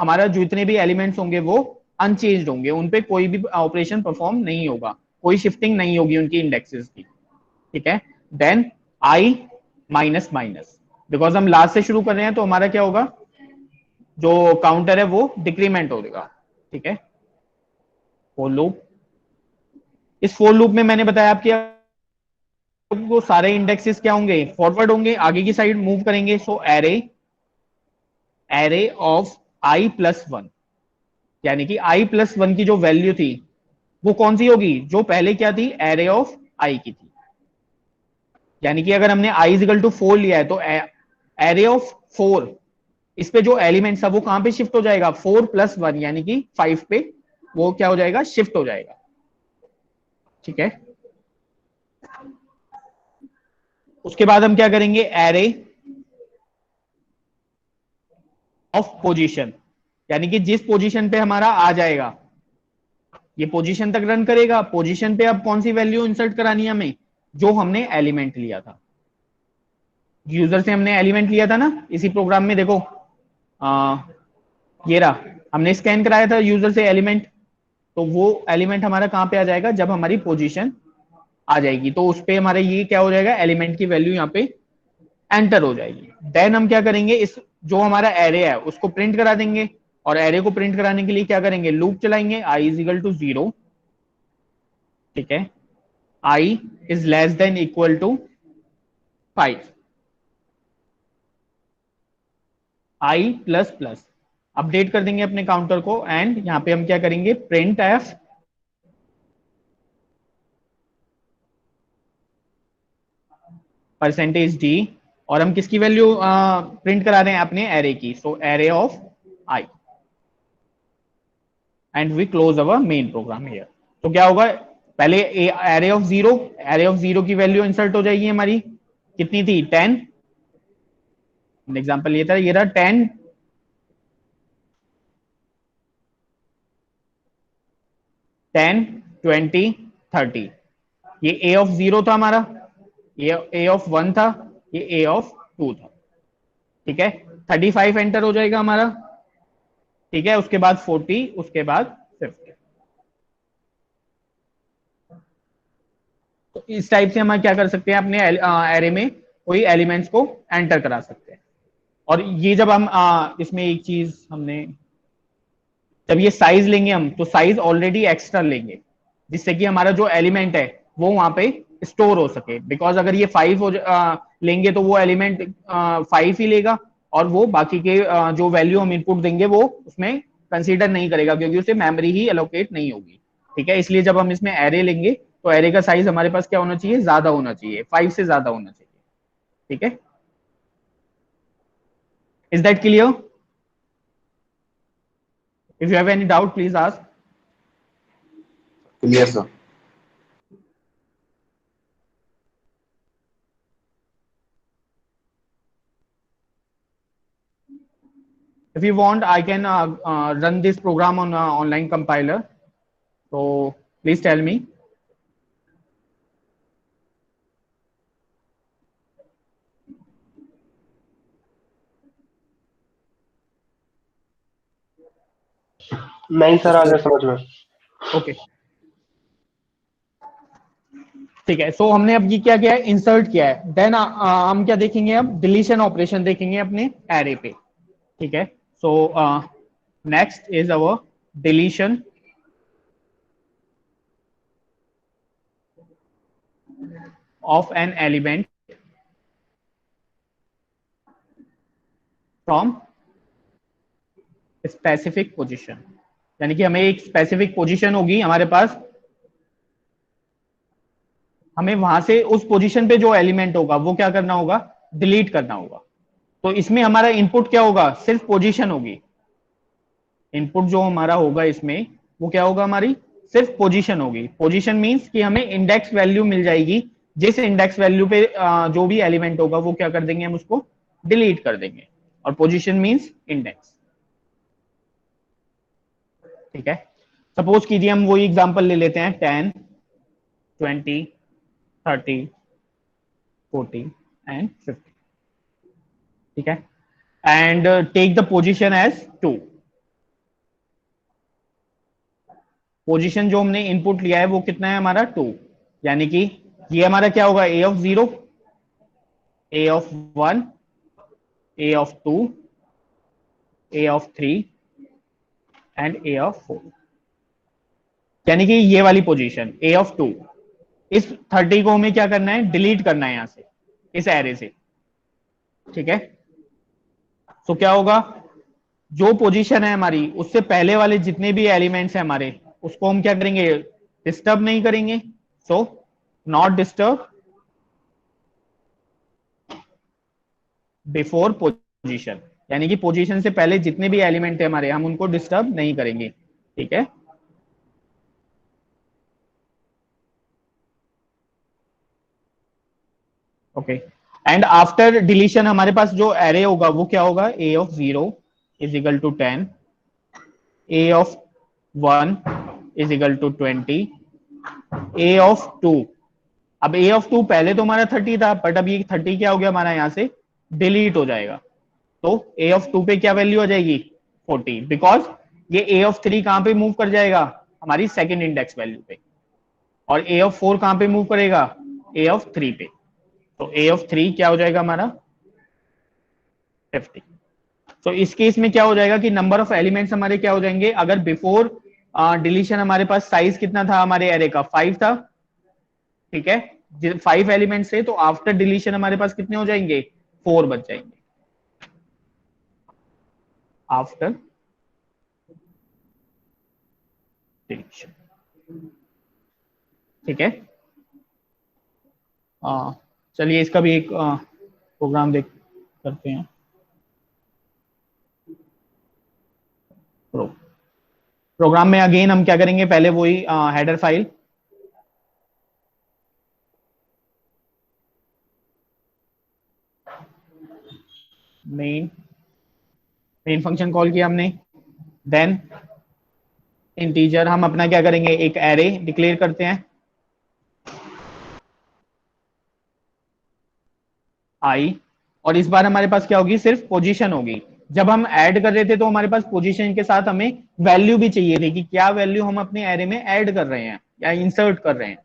हमारा जो इतने भी एलिमेंट्स होंगे वो अनचेंज्ड होंगे, उनपे कोई भी ऑपरेशन परफॉर्म नहीं होगा, कोई शिफ्टिंग नहीं होगी उनकी इंडेक्सेस की। ठीक है, then i minus minus, because हम लास्ट से शुरू कर रहे हैं तो हमारा क्या होगा, जो काउंटर है वो डिक्रीमेंट होगा। ठीक है, फोर लूप, इस फोर लूप में मैंने बताया आपके वो सारे इंडेक्सेस क्या होंगे, फॉरवर्ड होंगे, आगे की साइड मूव करेंगे। So array array of I plus one, यानी कि आई प्लस वन की जो वैल्यू थी वो कौन सी होगी, जो पहले क्या थी, एरे ऑफ आई की थी। यानी कि अगर हमने आई इजिकल टू 4 लिया है तो एरे ऑफ 4, इस पे जो एलिमेंट्स है वो कहां पे शिफ्ट हो जाएगा, 4 प्लस 1 यानी कि 5 पे वो क्या हो जाएगा, शिफ्ट हो जाएगा। ठीक है, उसके बाद हम क्या करेंगे, एरे ऑफ पोजीशन, यानी कि जिस पोजीशन पे हमारा आ जाएगा ये पोजीशन तक रन करेगा। पोजीशन पे अब कौन सी वैल्यू इंसर्ट करानी है हमें, जो हमने एलिमेंट लिया था, यूजर से हमने एलिमेंट लिया था ना इसी प्रोग्राम में। देखो ये रहा, हमने स्कैन कराया था यूजर से एलिमेंट, तो वो एलिमेंट हमारा कहां पे आ जाएगा, जब हमारी पोजीशन आ जाएगी तो उस पे हमारे ये क्या हो जाएगा, एलिमेंट की वैल्यू यहाँ पे एंटर हो जाएगी। देन हम क्या करेंगे, इस जो हमारा एरे है उसको प्रिंट करा देंगे, और एरे को प्रिंट कराने के लिए क्या करेंगे, लूप चलाएंगे, आई इज इक्वल टू 0। ठीक है, I is less then equal to 5, I plus plus, update कर देंगे अपने काउंटर को। एंड यहां पे हम क्या करेंगे, प्रिंट एफ परसेंटेज डी, और हम किसकी वैल्यू प्रिंट करा रहे हैं, अपने एरे की। So array of I, and we close our main program here. तो क्या होगा, पहले एरे ऑफ 0, एरे ऑफ 0 की वैल्यू इंसर्ट हो जाएगी हमारी, कितनी थी, 10। एग्जांपल ये था, ये रहा 10, 10, 20, 30। ये ए ऑफ 0 था हमारा, ये ए ऑफ 1 था, ये ए ऑफ 2 था। ठीक है, 35 एंटर हो जाएगा हमारा। ठीक है, उसके बाद 40, उसके बाद 50। तो इस टाइप से हम क्या कर सकते हैं, अपने एरे में कोई एलिमेंट्स को एंटर करा सकते हैं। और ये जब हम इसमें एक चीज हमने, जब ये साइज लेंगे हम, तो साइज ऑलरेडी एक्स्ट्रा लेंगे, जिससे कि हमारा जो एलिमेंट है वो वहां पे स्टोर हो सके। बिकॉज अगर ये 5 लेंगे तो वो एलिमेंट 5 ही लेगा, और वो बाकी के जो वैल्यू हम इनपुट देंगे वो उसमें कंसीडर नहीं करेगा, क्योंकि उसे मेमोरी ही एलोकेट नहीं होगी। ठीक है, इसलिए जब हम इसमें एरे लेंगे तो एरे का साइज हमारे पास क्या होना चाहिए, ज्यादा होना चाहिए, 5 से ज्यादा होना चाहिए। ठीक है, is that clear? If you have any doubt please ask. Clear, sir. If you want, I can run this program on online compiler. So please tell me. नहीं सर, आ गया समझ में। ओके, ठीक है। सो हमने अब ये क्या किया है, इंसर्ट किया है। देन हम क्या देखेंगे, अब डिलीशन ऑपरेशन देखेंगे अपने एरे पे, ठीक है। So next is our deletion of an element from specific position, यानी कि हमें एक स्पेसिफिक पोजीशन होगी हमारे पास, हमें वहां से उस पोजीशन पे जो एलिमेंट होगा वो क्या करना होगा, डिलीट करना होगा। तो इसमें हमारा इनपुट क्या होगा, सिर्फ पोजीशन होगी। इनपुट जो हमारा होगा इसमें वो क्या होगा, हमारी सिर्फ पोजीशन होगी। पोजीशन मींस कि हमें इंडेक्स वैल्यू मिल जाएगी, जिस इंडेक्स वैल्यू पे जो भी एलिमेंट होगा वो क्या कर देंगे, हम उसको डिलीट कर देंगे। और पोजीशन मींस इंडेक्स, ठीक है। सपोज कीजिए हम वही एग्जांपल ले लेते हैं 10, 20, 30, 40 एंड 50, ठीक है। And take the position as 2। Position जो हमने इनपुट लिया है वो कितना है हमारा 2, यानी कि ये हमारा क्या होगा, a of 0, a of 1, a of 2, a of 3 and a of 4, यानी कि ये वाली पोजीशन a of 2। इस 30 को हमें क्या करना है, डिलीट करना है यहां से, इस एरे से, ठीक है। तो क्या होगा, जो पोजीशन है हमारी उससे पहले वाले जितने भी एलिमेंट्स हैं हमारे, उसको हम क्या करेंगे, डिस्टर्ब नहीं करेंगे। So not disturb before position, यानी कि पोजीशन से पहले जितने भी एलिमेंट है हमारे, हम उनको डिस्टर्ब नहीं करेंगे, ठीक है। ओके, एंड आफ्टर डिलीशन हमारे पास जो एरे होगा वो क्या होगा, a of 0 is equal to 10, a of 1 is equal to 20, a of 2। अब a of 2 पहले तो हमारा 30 था, बट अब ये 30 क्या हो गया हमारा, यहां से डिलीट हो जाएगा। तो a of 2 पे क्या वैल्यू आ जाएगी, 40, बिकॉज ये a of 3 कहां पे मूव कर जाएगा, हमारी सेकेंड इंडेक्स वैल्यू पे, और a of 4 कहां पे मूव करेगा, a of 3 पे। तो a of 3 क्या हो जाएगा हमारा 50। तो इस केस में क्या हो जाएगा कि नंबर ऑफ एलिमेंट्स हमारे क्या हो जाएंगे, अगर बिफोर डिलीशन हमारे पास साइज कितना था हमारे एरे का, 5 था, ठीक है। 5 एलिमेंट्स थे, तो आफ्टर डिलीशन हमारे पास कितने हो जाएंगे, 4 बच जाएंगे आफ्टर डिलीशन, ठीक है। चलिए इसका भी एक प्रोग्राम देख करते हैं। प्रोग्राम में अगेन हम क्या करेंगे, पहले वही header file, main function call किया हमने। देन इंटीजर हम अपना क्या करेंगे, एक एरे डिक्लेयर करते हैं, आई, और इस बार हमारे पास क्या होगी, सिर्फ पोजीशन होगी। जब हम ऐड कर रहे थे तो हमारे पास पोजीशन के साथ हमें वैल्यू भी चाहिए थी, कि क्या वैल्यू हम अपने एरे में ऐड कर रहे हैं या इंसर्ट कर रहे हैं।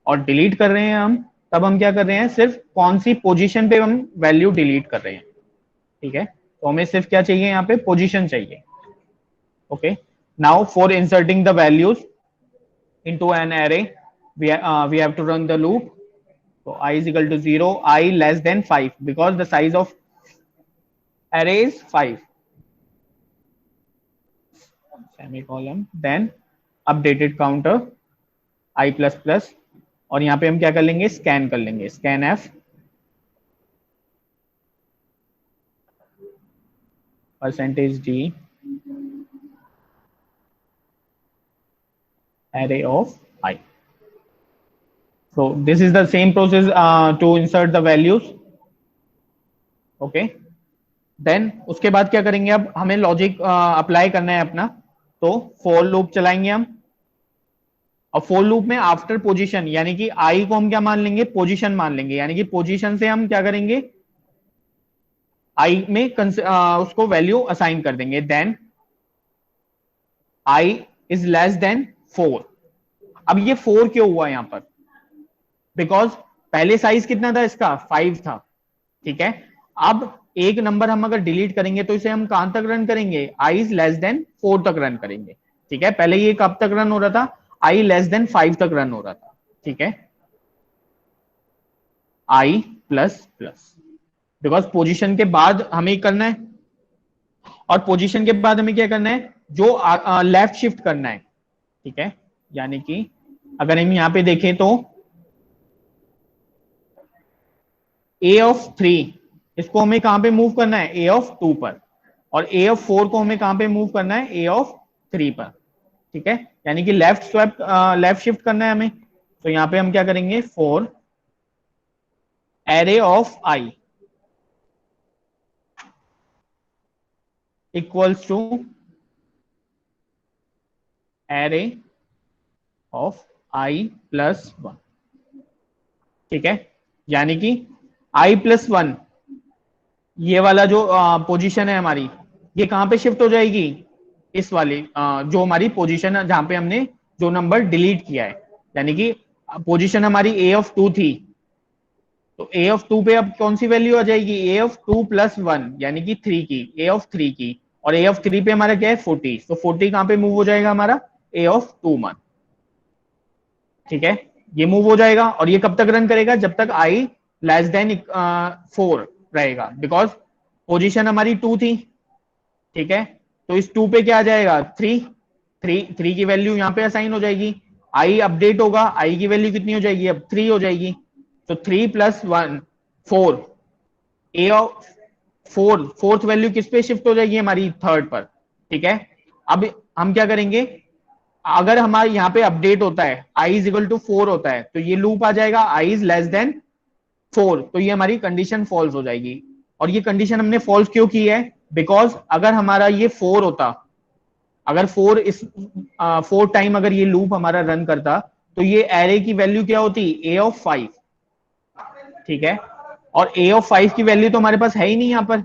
और डिलीट कर रहे हैं हम, तब हम क्या कर रहे हैं, सिर्फ कौन सी पोजीशन पे हम वैल्यू डिलीट कर रहे हैं, ठीक है। तो हमें सिर्फ क्या चाहिए, यहाँ पे पोजीशन चाहिए। Okay, now for inserting the values into an array, we have to run the loop. So I is equal to 0, I less than 5, because the size of array is 5, semicolon, then updated counter I plus plus, और यहाँ पे हम क्या कर लेंगे, scan कर लेंगे, scan f %d array of I. So this is the same process to insert the values. Okay, then उसके बाद क्या करेंगे, अब हमें लॉजिक अप्लाई करना है अपना, तो फॉर लूप चलाएंगे हम। और फॉर लूप में आफ्टर पोजीशन, यानी कि आई को हम क्या मान लेंगे, पोजीशन मान लेंगे, यानी कि पोजीशन से हम क्या करेंगे, आई में उसको वैल्यू असाइन कर देंगे। Then i is less then 4। अब ये 4 क्यों हुआ यहां पर, बिकॉज पहले साइज कितना था इसका, 5 था, ठीक है। अब एक नंबर हम अगर डिलीट करेंगे तो इसे हम कहां तक रन करेंगे, आई इज लेस देन 4 तक रन करेंगे, ठीक है। पहले ये कब तक रन हो रहा था, आई लेस देन 5 तक रन हो रहा था, ठीक है। आई प्लस प्लस, बिकॉज पोजीशन के बाद हमें करना है, और पोजीशन के बाद हमें क्या करना है, जो लेफ्ट शिफ्ट करना है, ठीक है। यानी कि अगर हम यहां पे देखें तो ए ऑफ 3 इसको हमें कहां पे मूव करना है, ए ऑफ 2 पर, और ए ऑफ 4 को हमें कहां पे मूव करना है, ए ऑफ 3 पर, ठीक है। यानी कि लेफ्ट स्वैप, लेफ्ट शिफ्ट करना है हमें। तो यहां पे हम क्या करेंगे, for array of i equals to array of I plus 1, ठीक है। यानी कि आई प्लस 1, ये वाला जो पोजीशन है हमारी, ये कहां पे शिफ्ट हो जाएगी, इस वाली जो हमारी पोजीशन है जहां पे हमने जो नंबर डिलीट किया है, यानी कि पोजीशन हमारी ए ऑफ 2 थी, तो ए ऑफ 2 पे अब कौन सी वैल्यू आ जाएगी, ए ऑफ 2 प्लस 1, यानी कि 3 की, ए ऑफ 3 की, और ए ऑफ 3 पे हमारा क्या है 40, तो 40 कहां पे मूव हो जाएगा हमारा, ए ऑफ 2 मान, ठीक है। ये मूव हो जाएगा, और ये कब तक रन करेगा, जब तक आई लेस देन 4 रहेगा, बिकॉज पोजीशन हमारी 2 थी, ठीक है। तो इस 2 पे क्या आ जाएगा, 3 की वैल्यू यहां पे असाइन हो जाएगी, आई अपडेट होगा, आई की वैल्यू कितनी हो जाएगी, अब 3 हो जाएगी, तो 3 plus 1 4, A of 4, fourth value किस पे शिफ्ट हो जाएगी, हमारी थर्ड पर, ठीक है। अब हम क्या करेंगे, अगर हमारे यहाँ पे अपडेट होता है आई इज इक्वल टू 4 होता है, तो ये लूप आ जाएगा आई इज लेस देन 4, तो ये हमारी कंडीशन फॉल्स हो जाएगी। और ये कंडीशन हमने फॉल्स क्यों की है, बिकॉज अगर हमारा ये 4 होता, अगर 4 टाइम अगर ये लूप हमारा रन करता, तो ये एरे की वैल्यू क्या होती, ए ऑफ 5, ठीक है। और ए ऑफ 5 की वैल्यू तो हमारे पास है ही नहीं यहाँ पर,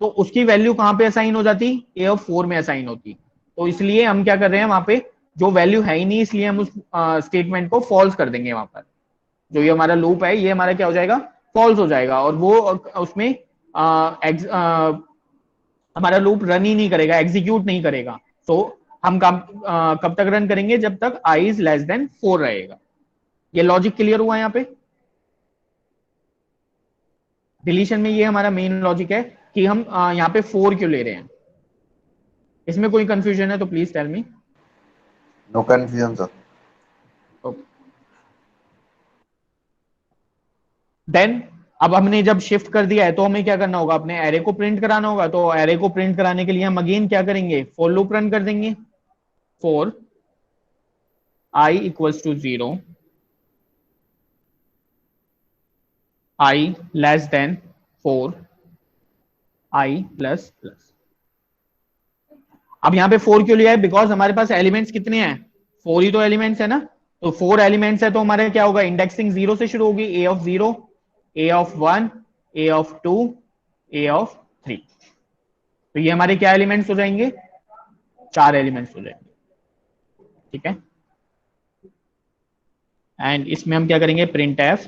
तो उसकी वैल्यू कहां पे असाइन हो जाती, ए ऑफ 4 में असाइन होती। तो इसलिए हम क्या कर रहे हैं, वहां पे जो वैल्यू है ही नहीं, इसलिए हम उस स्टेटमेंट को फॉल्स कर देंगे, वहां पर जो ये हमारा लूप है ये हमारा क्या हो जाएगा, फॉल्स हो जाएगा, और वो उसमें हमारा लूप रन ही नहीं करेगा, एग्जीक्यूट नहीं करेगा। तो हम कब तक रन करेंगे, जब तक आई इज लेस देन 4 रहेगा। ये लॉजिक क्लियर हुआ यहाँ पे, डिलीशन में ये हमारा मेन लॉजिक है कि हम यहाँ पे 4 क्यों ले रहे हैं। इसमें कोई कंफ्यूजन है तो please tell me. No confusion sir. Then अब हमने जब शिफ्ट कर दिया है तो हमें क्या करना होगा, अपने एरे को प्रिंट कराना होगा। तो एरे को प्रिंट कराने के लिए हम अगेन क्या करेंगे, फॉर लूप रन कर देंगे, for i equals to 0, i less then 4, i plus plus. अब यहाँ पे 4 क्यों लिया है, बिकॉज हमारे पास एलिमेंट्स कितने हैं, 4 ही तो एलिमेंट्स है ना। तो 4 एलिमेंट्स है तो हमारे क्या होगा, इंडेक्सिंग 0 से शुरू होगी, A of 0, A of 1, A of 2, A of 3। तो ये हमारे क्या एलिमेंट्स हो जाएंगे, 4 एलिमेंट्स हो जाएंगे, ठीक है। एंड इसमें हम क्या करेंगे, print F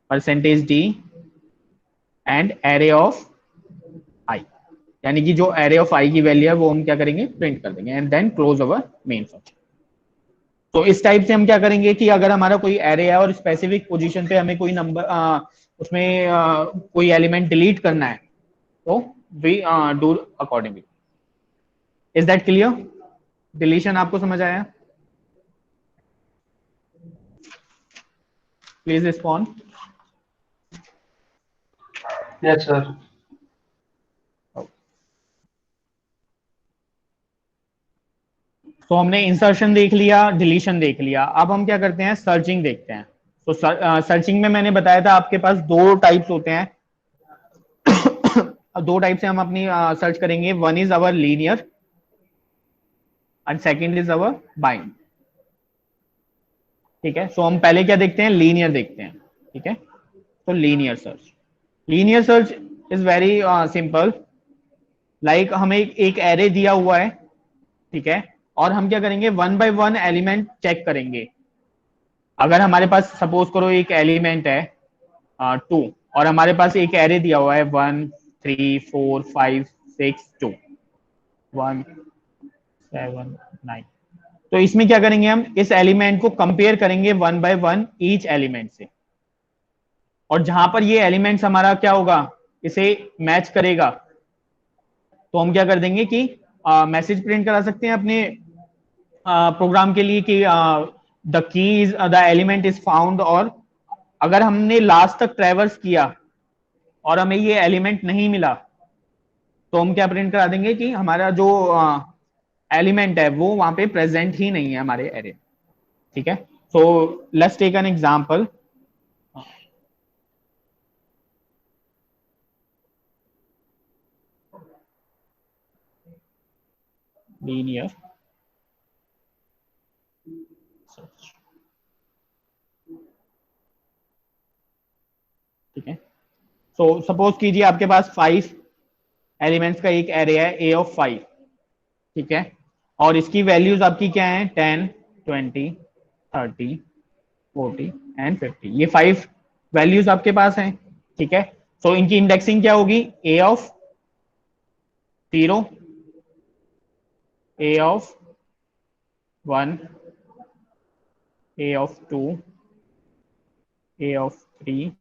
percentage D and array of I, यानी कि जो एरे ऑफ आई की वैल्यू है वो हम क्या करेंगे, प्रिंट कर देंगे, and then close our main function. तो इस टाइप से हम क्या करेंगे कि अगर हमारा कोई एरे है और स्पेसिफिक पोजीशन पे हमें कोई नंबर उसमें कोई एलिमेंट डिलीट करना है, तो we do accordingly. Is that clear, deletion आपको समझ आया, प्लीज रिस्पॉन्ड। Yes sir. तो हमने इंसर्शन देख लिया, डिलीशन देख लिया, अब हम क्या करते हैं, सर्चिंग देखते हैं। तो सर्चिंग में मैंने बताया था आपके पास दो टाइप्स होते हैं। दो टाइप से हम अपनी सर्च करेंगे, one is our linear and second is our bind. ठीक है, सो हम पहले क्या देखते हैं, लीनियर देखते हैं। ठीक है, तो linear search is very simple. Like हमें एक एरे दिया हुआ है, ठीक है, और हम क्या करेंगे, one by one element check करेंगे। अगर हमारे पास सपोज करो एक एलिमेंट है 2 और हमारे पास एक एरे दिया हुआ है 1 3 4 5 6 2 1 7 9, तो इसमें क्या करेंगे, हम इस एलिमेंट को कंपेयर करेंगे one by one each element से, और जहां पर ये एलिमेंट्स हमारा क्या होगा, इसे मैच करेगा, तो हम क्या कर देंगे कि मैसेज प्रिंट करा सकते हैं अपने प्रोग्राम के लिए कि the key is the element is found. और अगर हमने लास्ट तक ट्रेवर्स किया और हमें ये एलिमेंट नहीं मिला, तो हम क्या प्रिंट करा देंगे कि हमारा जो एलिमेंट है वो वहां पे प्रेजेंट ही नहीं है हमारे एरे। ठीक है, so let's take an example. Linear search. ठीक है, सो सपोज कीजिए आपके पास 5 एलिमेंट्स का एक एरे है ए ऑफ 5। ठीक है, और इसकी वैल्यूज आपकी क्या है, 10 20 30 40 एंड 50, ये 5 वैल्यूज आपके पास हैं। ठीक है, सो इनकी इंडेक्सिंग क्या होगी, A of 0, A of 1, A of 2, A of 3,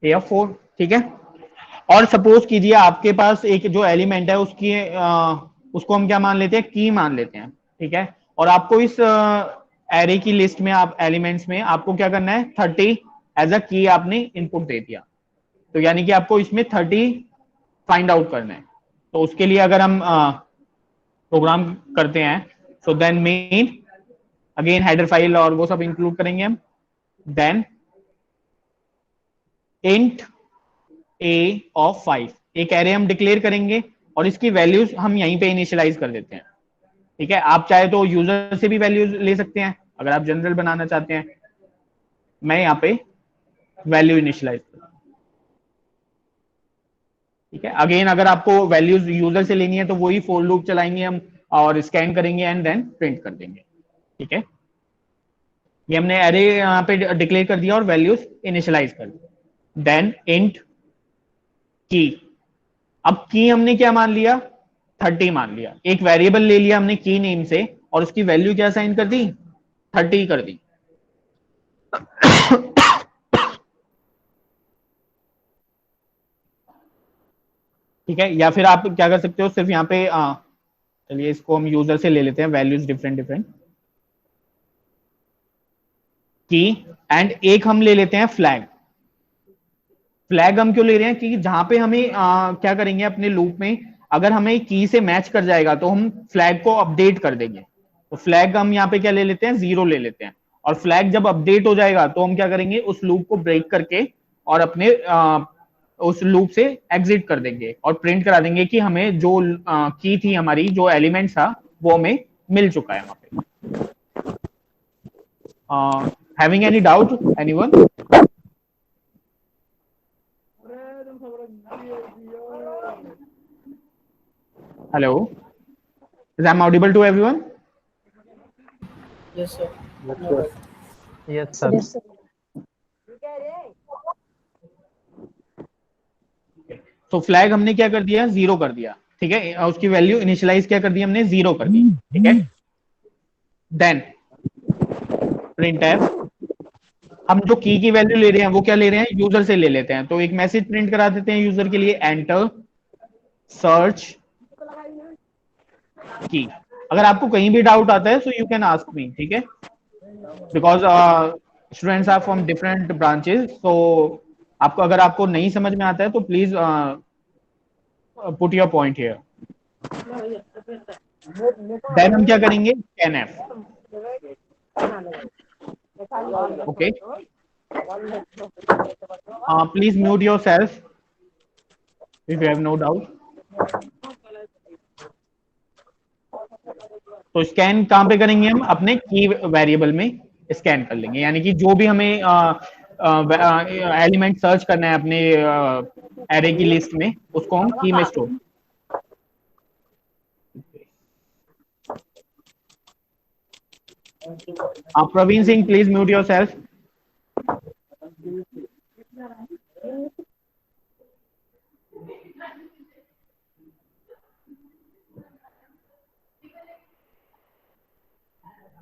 A of 4। ठीक है, और सपोज कीजिए आपके पास एक जो एलिमेंट है उसकी उसको हम क्या मान लेते हैं, की मान लेते हैं। ठीक है, और आपको इस एरे की लिस्ट में, आप एलिमेंट्स में आपको क्या करना है, 30 एज अ की आपने इनपुट दे दिया, तो यानी कि आपको इसमें 30 फाइंड आउट करना है। तो उसके लिए अगर हम प्रोग्राम करते हैं, so then main again header file और वो सब इंक्लूड करेंगे हम, देन इंट ए ऑफ 5, एक एरे हम डिक्लेयर करेंगे और इसकी वैल्यूज हम यहीं पे इनिशियलाइज कर देते हैं। ठीक है, आप चाहे तो यूजर से भी वैल्यूज ले सकते हैं अगर आप जनरल बनाना चाहते हैं। मैं यहाँ पे वैल्यू इनिशियलाइज कर, ठीक है, अगेन अगर आपको वैल्यूज यूजर से लेनी है तो वही फॉर लूप चलाएंगे हम और स्कैन करेंगे एंड देन प्रिंट कर देंगे। ठीक है, ये हमने एरे यहाँ पे डिक्लेयर कर दिया और वैल्यूज इनिशियलाइज कर दी। देन इंट की, अब की हमने क्या मान लिया, 30 मान लिया, एक वेरिएबल ले लिया हमने की नेम से और उसकी वैल्यू क्या साइन कर दी, 30 कर दी। ठीक है, या फिर आप क्या कर सकते हो, सिर्फ यहाँ पे चलिए इसको हम यूजर से ले लेते हैं, वैल्यूज डिफरेंट डिफरेंट की, एंड एक हम ले लेते हैं फ्लैग। फ्लैग हम क्यों ले रहे हैं, क्योंकि जहां पे हमें क्या करेंगे अपने लूप में, अगर हमें की से मैच कर जाएगा तो हम फ्लैग को अपडेट कर देंगे। तो फ्लैग हम यहाँ पे क्या ले लेते हैं, 0 ले लेते हैं, और फ्लैग जब अपडेट हो जाएगा तो हम क्या करेंगे, उस लूप को ब्रेक करके और अपने उस लूप से एग्जिट कर देंगे और प्रिंट करा देंगे कि हमें जो की थी हमारी, जो एलिमेंट था वो हमें मिल चुका है वहां पे। Having any doubt anyone? Hello, is I'm audible to everyone? Yes, sir. Yes, sir. Yes, sir. तो फ्लैग हमने क्या कर दिया, 0 कर दिया। ठीक है, उसकी वैल्यू इनिशियलाइज क्या कर दी हमने, 0 कर दी। ठीक है, देन printf, हम जो की वैल्यू ले रहे हैं वो क्या ले रहे हैं, यूजर से ले लेते हैं, तो एक मैसेज प्रिंट करा देते हैं यूजर के लिए, एंटर सर्च की। अगर आपको कहीं भी डाउट आता है so you can ask me. ठीक है, because students are from different branches, तो आपको अगर आपको नहीं समझ में आता है तो please put your point here. Then हम क्या करेंगे, scanf। Okay. Please mute yourself if you have no doubt. तो स्कैन कहाँ पे करेंगे हम? अपने की वेरिएबल में स्कैन कर लेंगे, यानी कि जो भी हमें एलिमेंट सर्च करना है अपने एरे की लिस्ट में, उसको हम की में store. Praveen Singh, please mute yourself.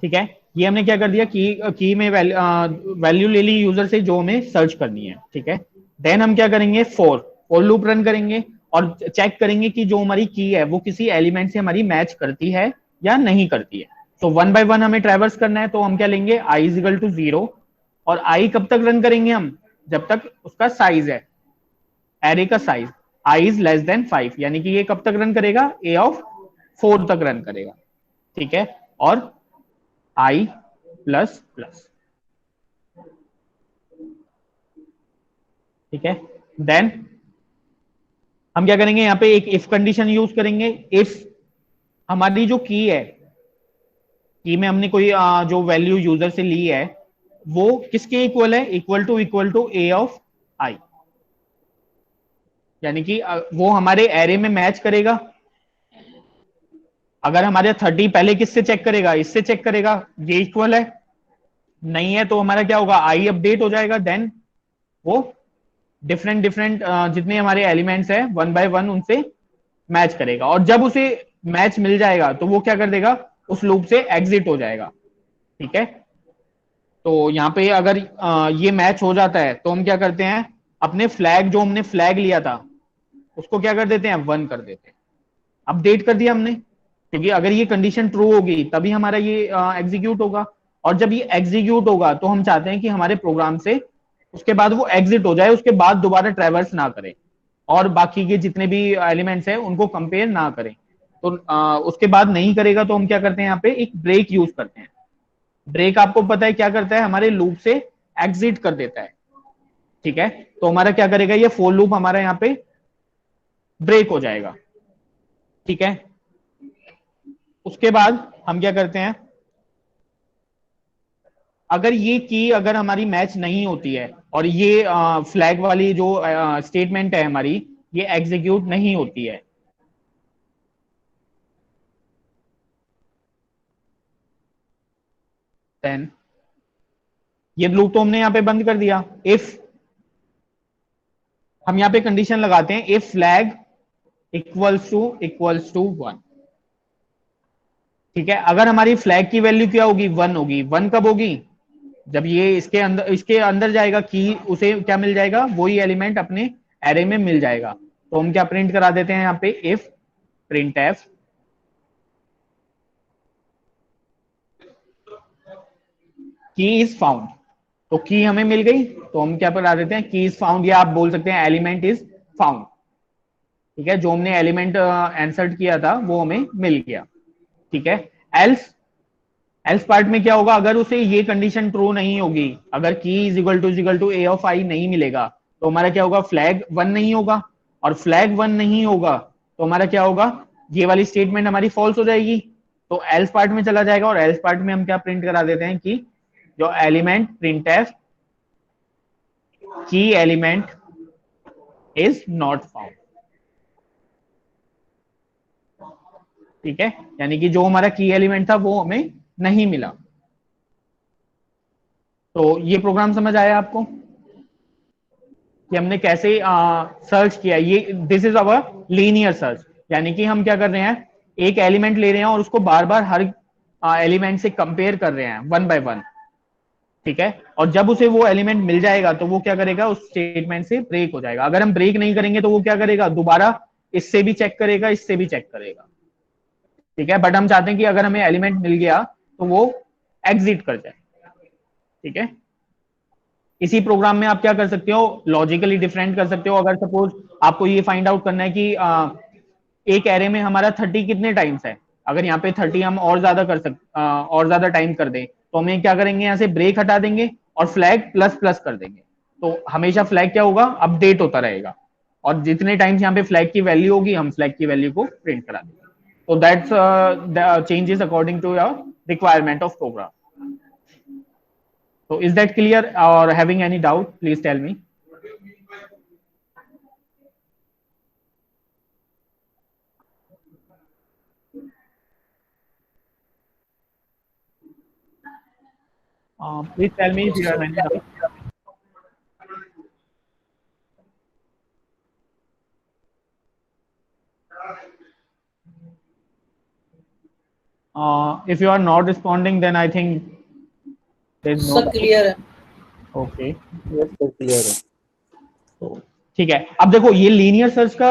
ठीक है, ये हमने क्या कर दिया, की में वैल्यू ले ली यूजर से जो हमें सर्च करनी है। ठीक है, देन हम क्या करेंगे, फॉर लूप रन करेंगे और चेक करेंगे कि जो हमारी की है वो किसी एलिमेंट से हमारी मैच करती है या नहीं करती है। तो वन बाय वन हमें ट्रैवर्स करना है, तो हम क्या लेंगे, आई इज इक्वल टू 0, और आई कब तक रन करेंगे हम, जब तक उसका साइज है, एरे का size I is less then 5, यानी कि ये कब तक रन करेगा, ए ऑफ 4 तक रन करेगा। ठीक है, और आई प्लस प्लस। ठीक है, देन हम क्या करेंगे, यहां पे एक इफ कंडीशन यूज करेंगे। इफ हमारी जो की है, की में हमने कोई जो वैल्यू यूजर से ली है वो किसके इक्वल है, equal to A of I, यानी कि वो हमारे एरे में मैच करेगा। अगर हमारे 30 पहले किससे चेक करेगा, इससे चेक करेगा, ये इक्वल है, नहीं है तो हमारा क्या होगा, आई अपडेट हो जाएगा, देन वो डिफरेंट जितने हमारे एलिमेंट्स है वन बाय वन उनसे मैच करेगा, और जब उसे मैच मिल जाएगा तो वो क्या कर देगा, उस लूप से एग्जिट हो जाएगा। ठीक है, तो यहाँ पे अगर ये मैच हो जाता है तो हम क्या करते हैं, अपने फ्लैग, जो हमने फ्लैग लिया था उसको क्या कर देते हैं, 1 कर देते हैं, अपडेट कर दिया हमने, क्योंकि अगर ये कंडीशन ट्रू होगी तभी हमारा ये एग्जीक्यूट होगा, और जब ये एग्जीक्यूट होगा तो हम चाहते हैं कि हमारे प्रोग्राम से उसके बाद वो एग्जिट हो जाए, उसके बाद दोबारा ट्रैवर्स ना करें और बाकी के जितने भी एलिमेंट्स हैं उनको कंपेयर ना करें। तो उसके बाद नहीं करेगा तो हम क्या करते हैं, यहाँ पे एक ब्रेक यूज करते हैं। ब्रेक आपको पता है क्या करता है, हमारे लूप से एग्जिट कर देता है। ठीक है, तो हमारा क्या करेगा, ये फॉर लूप हमारा यहाँ पे ब्रेक हो जाएगा। ठीक है, उसके बाद हम क्या करते हैं, अगर ये की अगर हमारी मैच नहीं होती है और ये फ्लैग वाली जो स्टेटमेंट है हमारी, ये एग्जीक्यूट नहीं होती है, देन ये लूप तो हमने यहां पे बंद कर दिया। इफ हम यहां पे कंडीशन लगाते हैं, इफ फ्लैग इक्वल्स टू 1। ठीक है, अगर हमारी फ्लैग की वैल्यू क्या होगी, 1 होगी। 1 कब होगी, जब ये इसके अंदर जाएगा, की उसे क्या मिल जाएगा, वही एलिमेंट अपने एरे में मिल जाएगा। तो हम क्या प्रिंट करा देते हैं यहाँ पे, इफ प्रिंट एफ की इज फाउंड, तो की हमें मिल गई तो हम क्या करा देते हैं, की इज फाउंड, या आप बोल सकते हैं एलिमेंट इज फाउंड। ठीक है, जो हमने एलिमेंट इंसर्ट किया था वो हमें मिल गया। ठीक है, एल्स पार्ट में क्या होगा, अगर उसे ये कंडीशन ट्रू नहीं होगी, अगर key is equal to A of I नहीं मिलेगा तो हमारा क्या होगा, फ्लैग 1 नहीं होगा, और फ्लैग 1 नहीं होगा तो हमारा क्या होगा, ये वाली स्टेटमेंट हमारी फॉल्स हो जाएगी, तो एल्स पार्ट में चला जाएगा, और एल्स पार्ट में हम क्या प्रिंट करा देते हैं कि जो एलिमेंट प्रिंटफ की एलिमेंट इज नॉट फाउंड। ठीक है, यानी कि जो हमारा की एलिमेंट था वो हमें नहीं मिला। तो ये प्रोग्राम समझ आया आपको कि हमने कैसे सर्च किया, ये this is our linear search, यानी कि हम क्या कर रहे हैं, एक एलिमेंट ले रहे हैं और उसको बार बार हर एलिमेंट से कंपेयर कर रहे हैं वन बाय वन। ठीक है, और जब उसे वो एलिमेंट मिल जाएगा तो वो क्या करेगा, उस स्टेटमेंट से ब्रेक हो जाएगा। अगर हम ब्रेक नहीं करेंगे तो वो क्या करेगा, दोबारा इससे भी चेक करेगा, इससे भी चेक करेगा। ठीक है, बट हम चाहते हैं कि अगर हमें एलिमेंट मिल गया तो वो एग्जिट कर जाए। ठीक है, इसी प्रोग्राम में आप क्या कर सकते हो, लॉजिकली डिफरेंट कर सकते हो। अगर सपोज आपको ये फाइंड आउट करना है कि एक एरे में हमारा 30 कितने टाइम्स है, अगर यहाँ पे 30 हम और ज्यादा कर और ज्यादा टाइम कर दें तो हमें क्या करेंगे, यहाँ से ब्रेक हटा देंगे और फ्लैग प्लस प्लस कर देंगे, तो हमेशा फ्लैग क्या होगा, अपडेट होता रहेगा, और जितने टाइम्स यहाँ पे फ्लैग की वैल्यू होगी हम फ्लैग की वैल्यू को प्रिंट करा देंगे. तो that's changes according to your requirement of program. So is that clear or having any doubt? Please tell me. Please tell me if you have any doubt. If you are not responding, then I think there's no. सब clear है. Okay. Yes sir clear है. तो ठीक है, अब देखो ये linear search का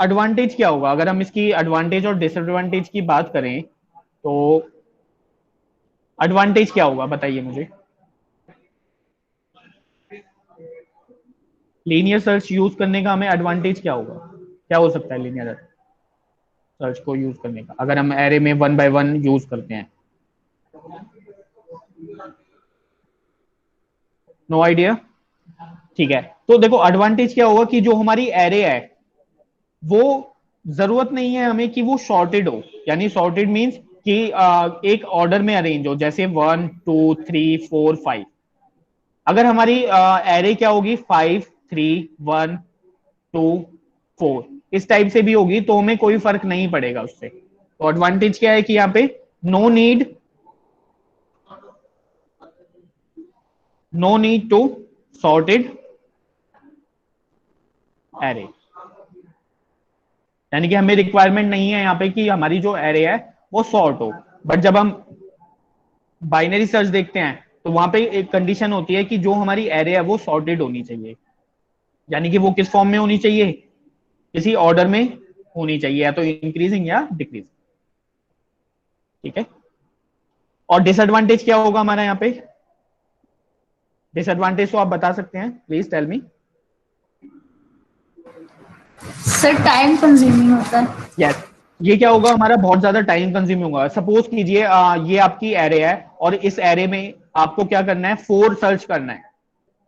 एडवांटेज क्या होगा. अगर हम इसकी एडवांटेज और डिसएडवांटेज की बात करें तो एडवांटेज क्या होगा, बताइए मुझे. लीनियर सर्च यूज करने का हमें एडवांटेज क्या होगा, क्या हो सकता है लीनियर सर्च को यूज करने का, अगर हम एरे में 1 बाय 1 यूज करते हैं. No idea. ठीक है, तो देखो एडवांटेज क्या होगा कि जो हमारी एरे है वो जरूरत नहीं है हमें कि वो सॉर्टेड हो, यानी सॉर्टेड मींस कि एक ऑर्डर में अरेंज हो, जैसे 1 2 3 4 5. अगर हमारी एरे क्या होगी 5 3 1 2 4 इस टाइप से भी होगी तो हमें कोई फर्क नहीं पड़ेगा उससे. तो एडवांटेज क्या है कि यहाँ पे no need to sorted array, यानी कि हमें रिक्वायरमेंट नहीं है यहाँ पे कि हमारी जो एरे है वो सॉर्ट हो. बट जब हम बाइनरी सर्च देखते हैं तो वहां पे एक कंडीशन होती है कि जो हमारी एरे है वो सॉर्टेड होनी चाहिए, यानी कि वो किस फॉर्म में होनी चाहिए, किसी ऑर्डर में होनी चाहिए, या तो इंक्रीजिंग या डिक्रीजिंग. ठीक है. और डिसएडवांटेज क्या होगा हमारा यहाँ पे, डिसएडवांटेज तो आप बता सकते हैं, please tell me. Sir time consuming होता है. यस, ये क्या होगा, हमारा बहुत ज्यादा टाइम कंज्यूम होगा. सपोज कीजिए ये आपकी एरे है और इस एरे में आपको क्या करना है, 4 सर्च करना है.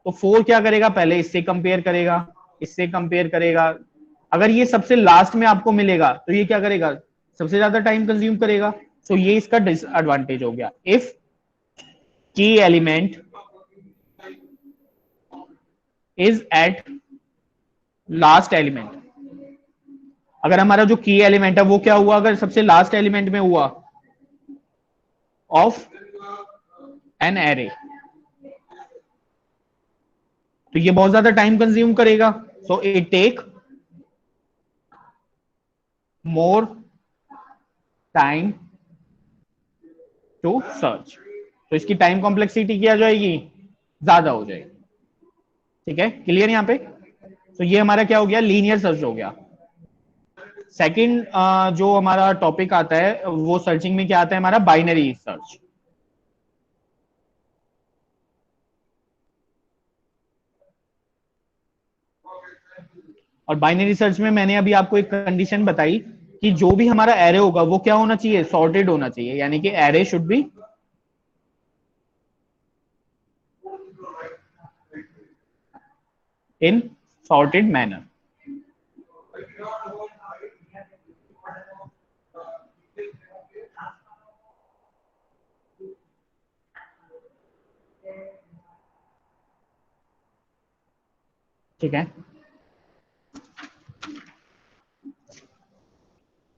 तो 4 क्या करेगा, पहले इससे कंपेयर करेगा, इससे कंपेयर करेगा. अगर ये सबसे लास्ट में आपको मिलेगा तो ये क्या करेगा, सबसे ज्यादा टाइम कंज्यूम करेगा. सो ये इसका डिसएडवांटेज हो गया. इफ की element is at last element, अगर हमारा जो की एलिमेंट है वो क्या हुआ, अगर सबसे लास्ट एलिमेंट में हुआ ऑफ एन एरे, तो ये बहुत ज्यादा टाइम कंज्यूम करेगा. So it take more time to search. तो इसकी टाइम कॉम्प्लेक्सिटी क्या जाएगी, ज्यादा हो जाएगी. ठीक है, क्लियर यहाँ पे. तो ये हमारा क्या हो गया, लीनियर सर्च हो गया. सेकंड जो हमारा टॉपिक आता है वो सर्चिंग में क्या आता है, हमारा बाइनरी सर्च. और बाइनरी सर्च में मैंने अभी आपको एक कंडीशन बताई कि जो भी हमारा एरे होगा वो क्या होना चाहिए, सॉर्टेड होना चाहिए, यानी कि array should be in sorted manner. ठीक है,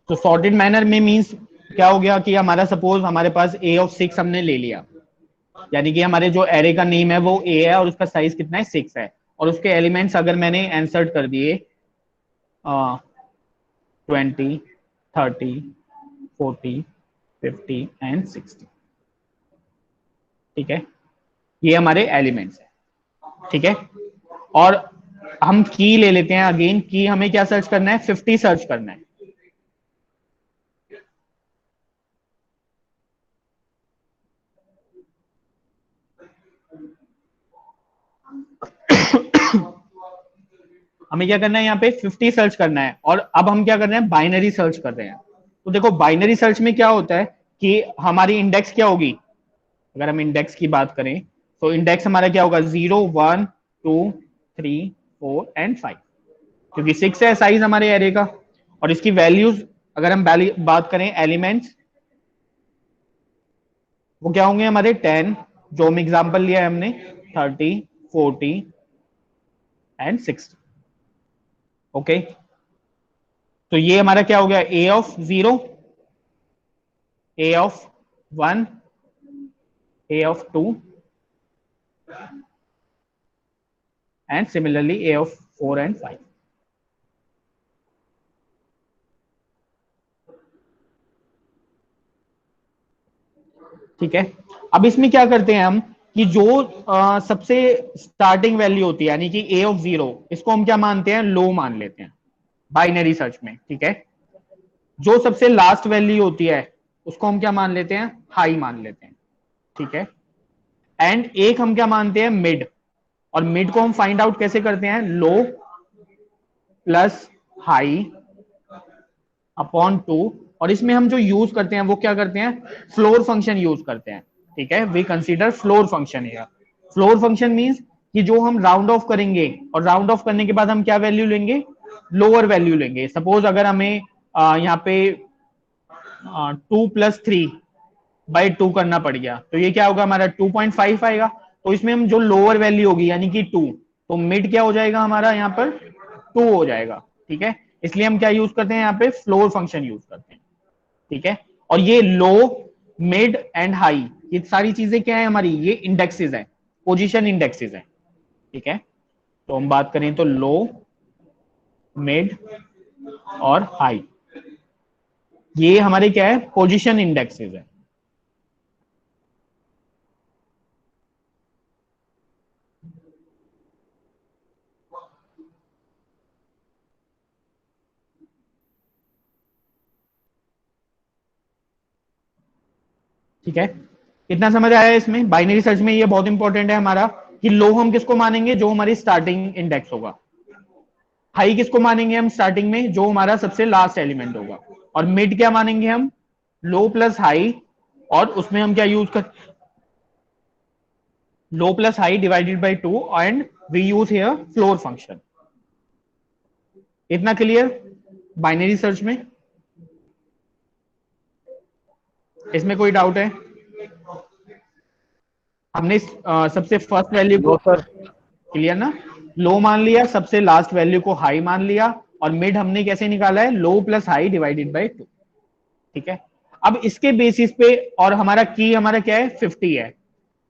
तो सॉर्टेड मैनर में मींस क्या हो गया कि हमारा सपोज हमारे पास ए ऑफ 6 हमने ले लिया, यानी कि हमारे जो एरे का नेम है वो ए है और उसका साइज कितना है 6 है, और उसके एलिमेंट्स अगर मैंने इंसर्ट कर दिए 20 30 40 50 एंड 60. ठीक है, ये हमारे एलिमेंट्स है. ठीक है, और हम की ले लेते हैं. अगेन की हमें क्या सर्च करना है, 50 सर्च करना है. हमें क्या करना है, यहाँ पे 50 सर्च करना है. और अब हम क्या कर रहे हैं, बाइनरी सर्च कर रहे हैं. तो देखो बाइनरी सर्च में क्या होता है कि हमारी इंडेक्स क्या होगी, अगर हम इंडेक्स की बात करें तो इंडेक्स हमारा क्या होगा 0 1 2 3 4 एंड 5, क्योंकि 6 है साइज हमारे एरे का। और इसकी वैल्यूज अगर हम बात करें एलिमेंट्स, वो क्या होंगे हमारे 10, जो हम एग्जांपल लिया है हमने 30 40 एंड 60। ओके, तो ये हमारा क्या हो गया a of 0, a of 1, a of 2 and similarly a of 4 and 5। ठीक है, अब इसमें क्या करते हैं हम कि जो सबसे स्टार्टिंग वैल्यू होती है यानी कि a ऑफ 0, इसको हम क्या मानते हैं, लो मान लेते हैं बाइनरी सर्च में। ठीक है, जो सबसे लास्ट वैल्यू होती है उसको हम क्या मान लेते हैं, हाई मान लेते हैं। ठीक है, एंड एक हम क्या मानते हैं, मिड। और मिड को हम फाइंड आउट कैसे करते हैं, लो प्लस हाई अपॉन 2। और इसमें हम जो यूज करते हैं वो क्या करते हैं, फ्लोर फंक्शन यूज करते हैं। ठीक है, वी कंसीडर फ्लोर फंक्शन है। फ्लोर फंक्शन मींस कि जो हम राउंड ऑफ करेंगे और राउंड ऑफ करने के बाद हम क्या वैल्यू लेंगे, लोअर वैल्यू लेंगे। सपोज अगर हमें यहाँ पे 2 + 3/2 करना पड़ गया, तो ये क्या होगा हमारा 2.5 आएगा। तो इसमें हम जो लोअर वैल्यू होगी यानी कि 2, तो मिड क्या हो जाएगा हमारा यहाँ पर 2 हो जाएगा। ठीक है, इसलिए हम क्या यूज करते हैं, यहाँ पे फ्लोर फंक्शन यूज करते हैं। ठीक है, और ये लो मिड एंड हाई ये सारी चीजें क्या है हमारी, ये इंडेक्सेस है, पोजीशन इंडेक्सेस है। ठीक है, तो हम बात करें तो लो मिड और हाई ये हमारे क्या है, पोजीशन इंडेक्सेस है। ठीक है, इतना समझ आया इसमें। बाइनरी सर्च में ये बहुत इंपॉर्टेंट है हमारा कि लो हम किसको मानेंगे, जो हमारी स्टार्टिंग इंडेक्स होगा। हाई किसको मानेंगे हम स्टार्टिंग में, जो हमारा सबसे लास्ट एलिमेंट होगा। और मिड क्या मानेंगे हम, लो प्लस हाई, और उसमें हम क्या यूज कर, low plus high divided by 2 and we use here floor function. इतना क्लियर बाइनरी सर्च में? इसमें कोई डाउट है? हमने सबसे फर्स्ट वैल्यू को क्लियर ना, लो मान लिया, सबसे लास्ट वैल्यू को हाई मान लिया, और मिड हमने कैसे निकाला है, लो प्लस हाई डिवाइडेड बाई 2। ठीक है, अब इसके बेसिस पे, और हमारा की हमारा क्या है 50 है,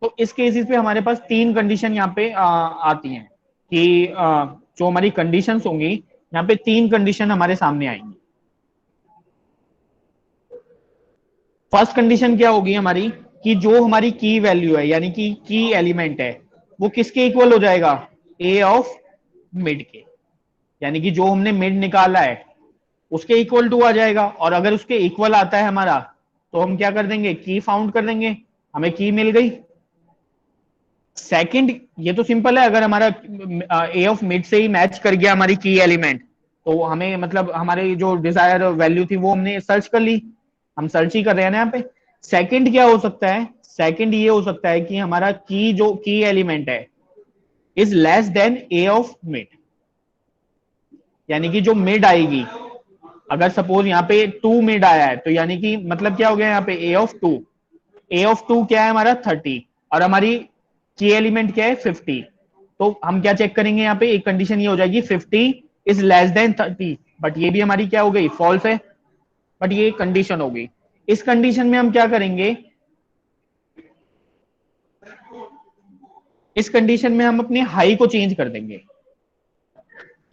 तो इस केसेस पे हमारे पास 3 कंडीशन यहाँ पे आती हैं कि जो हमारी कंडीशंस होंगी यहाँ पे 3 कंडीशन हमारे सामने आएंगी। फर्स्ट कंडीशन क्या होगी हमारी कि जो हमारी की वैल्यू है यानी कि की एलिमेंट है वो किसके इक्वल हो जाएगा, ए ऑफ मिड के, यानी कि जो हमने मिड निकाला है उसके इक्वल टू आ जाएगा। और अगर उसके इक्वल आता है हमारा तो हम क्या कर देंगे, की फाउंड कर देंगे, हमें की मिल गई। सेकंड, ये तो सिंपल है, अगर हमारा ए ऑफ मिड से ही मैच कर गया हमारी की एलिमेंट तो हमें मतलब हमारी जो डिजायर वैल्यू थी वो हमने सर्च कर ली, हम सर्च ही कर रहे हैं ना यहाँ पे। सेकंड क्या हो सकता है, सेकंड ये हो सकता है कि हमारा की जो की एलिमेंट है is less then A of mid, यानी कि जो मिड आएगी, अगर सपोज यहाँ पे 2 मिड आया है तो यानी कि मतलब क्या हो गया यहाँ पे ए ऑफ 2, ए ऑफ 2 क्या है हमारा 30, और हमारी की एलिमेंट क्या है 50। तो हम क्या चेक करेंगे यहाँ पे, एक कंडीशन ये हो जाएगी 50 इज लेस देन 30, बट ये भी हमारी क्या हो गई, फॉल्स है, बट ये कंडीशन हो गई। इस कंडीशन में हम क्या करेंगे, इस कंडीशन में हम अपने हाई को चेंज कर देंगे।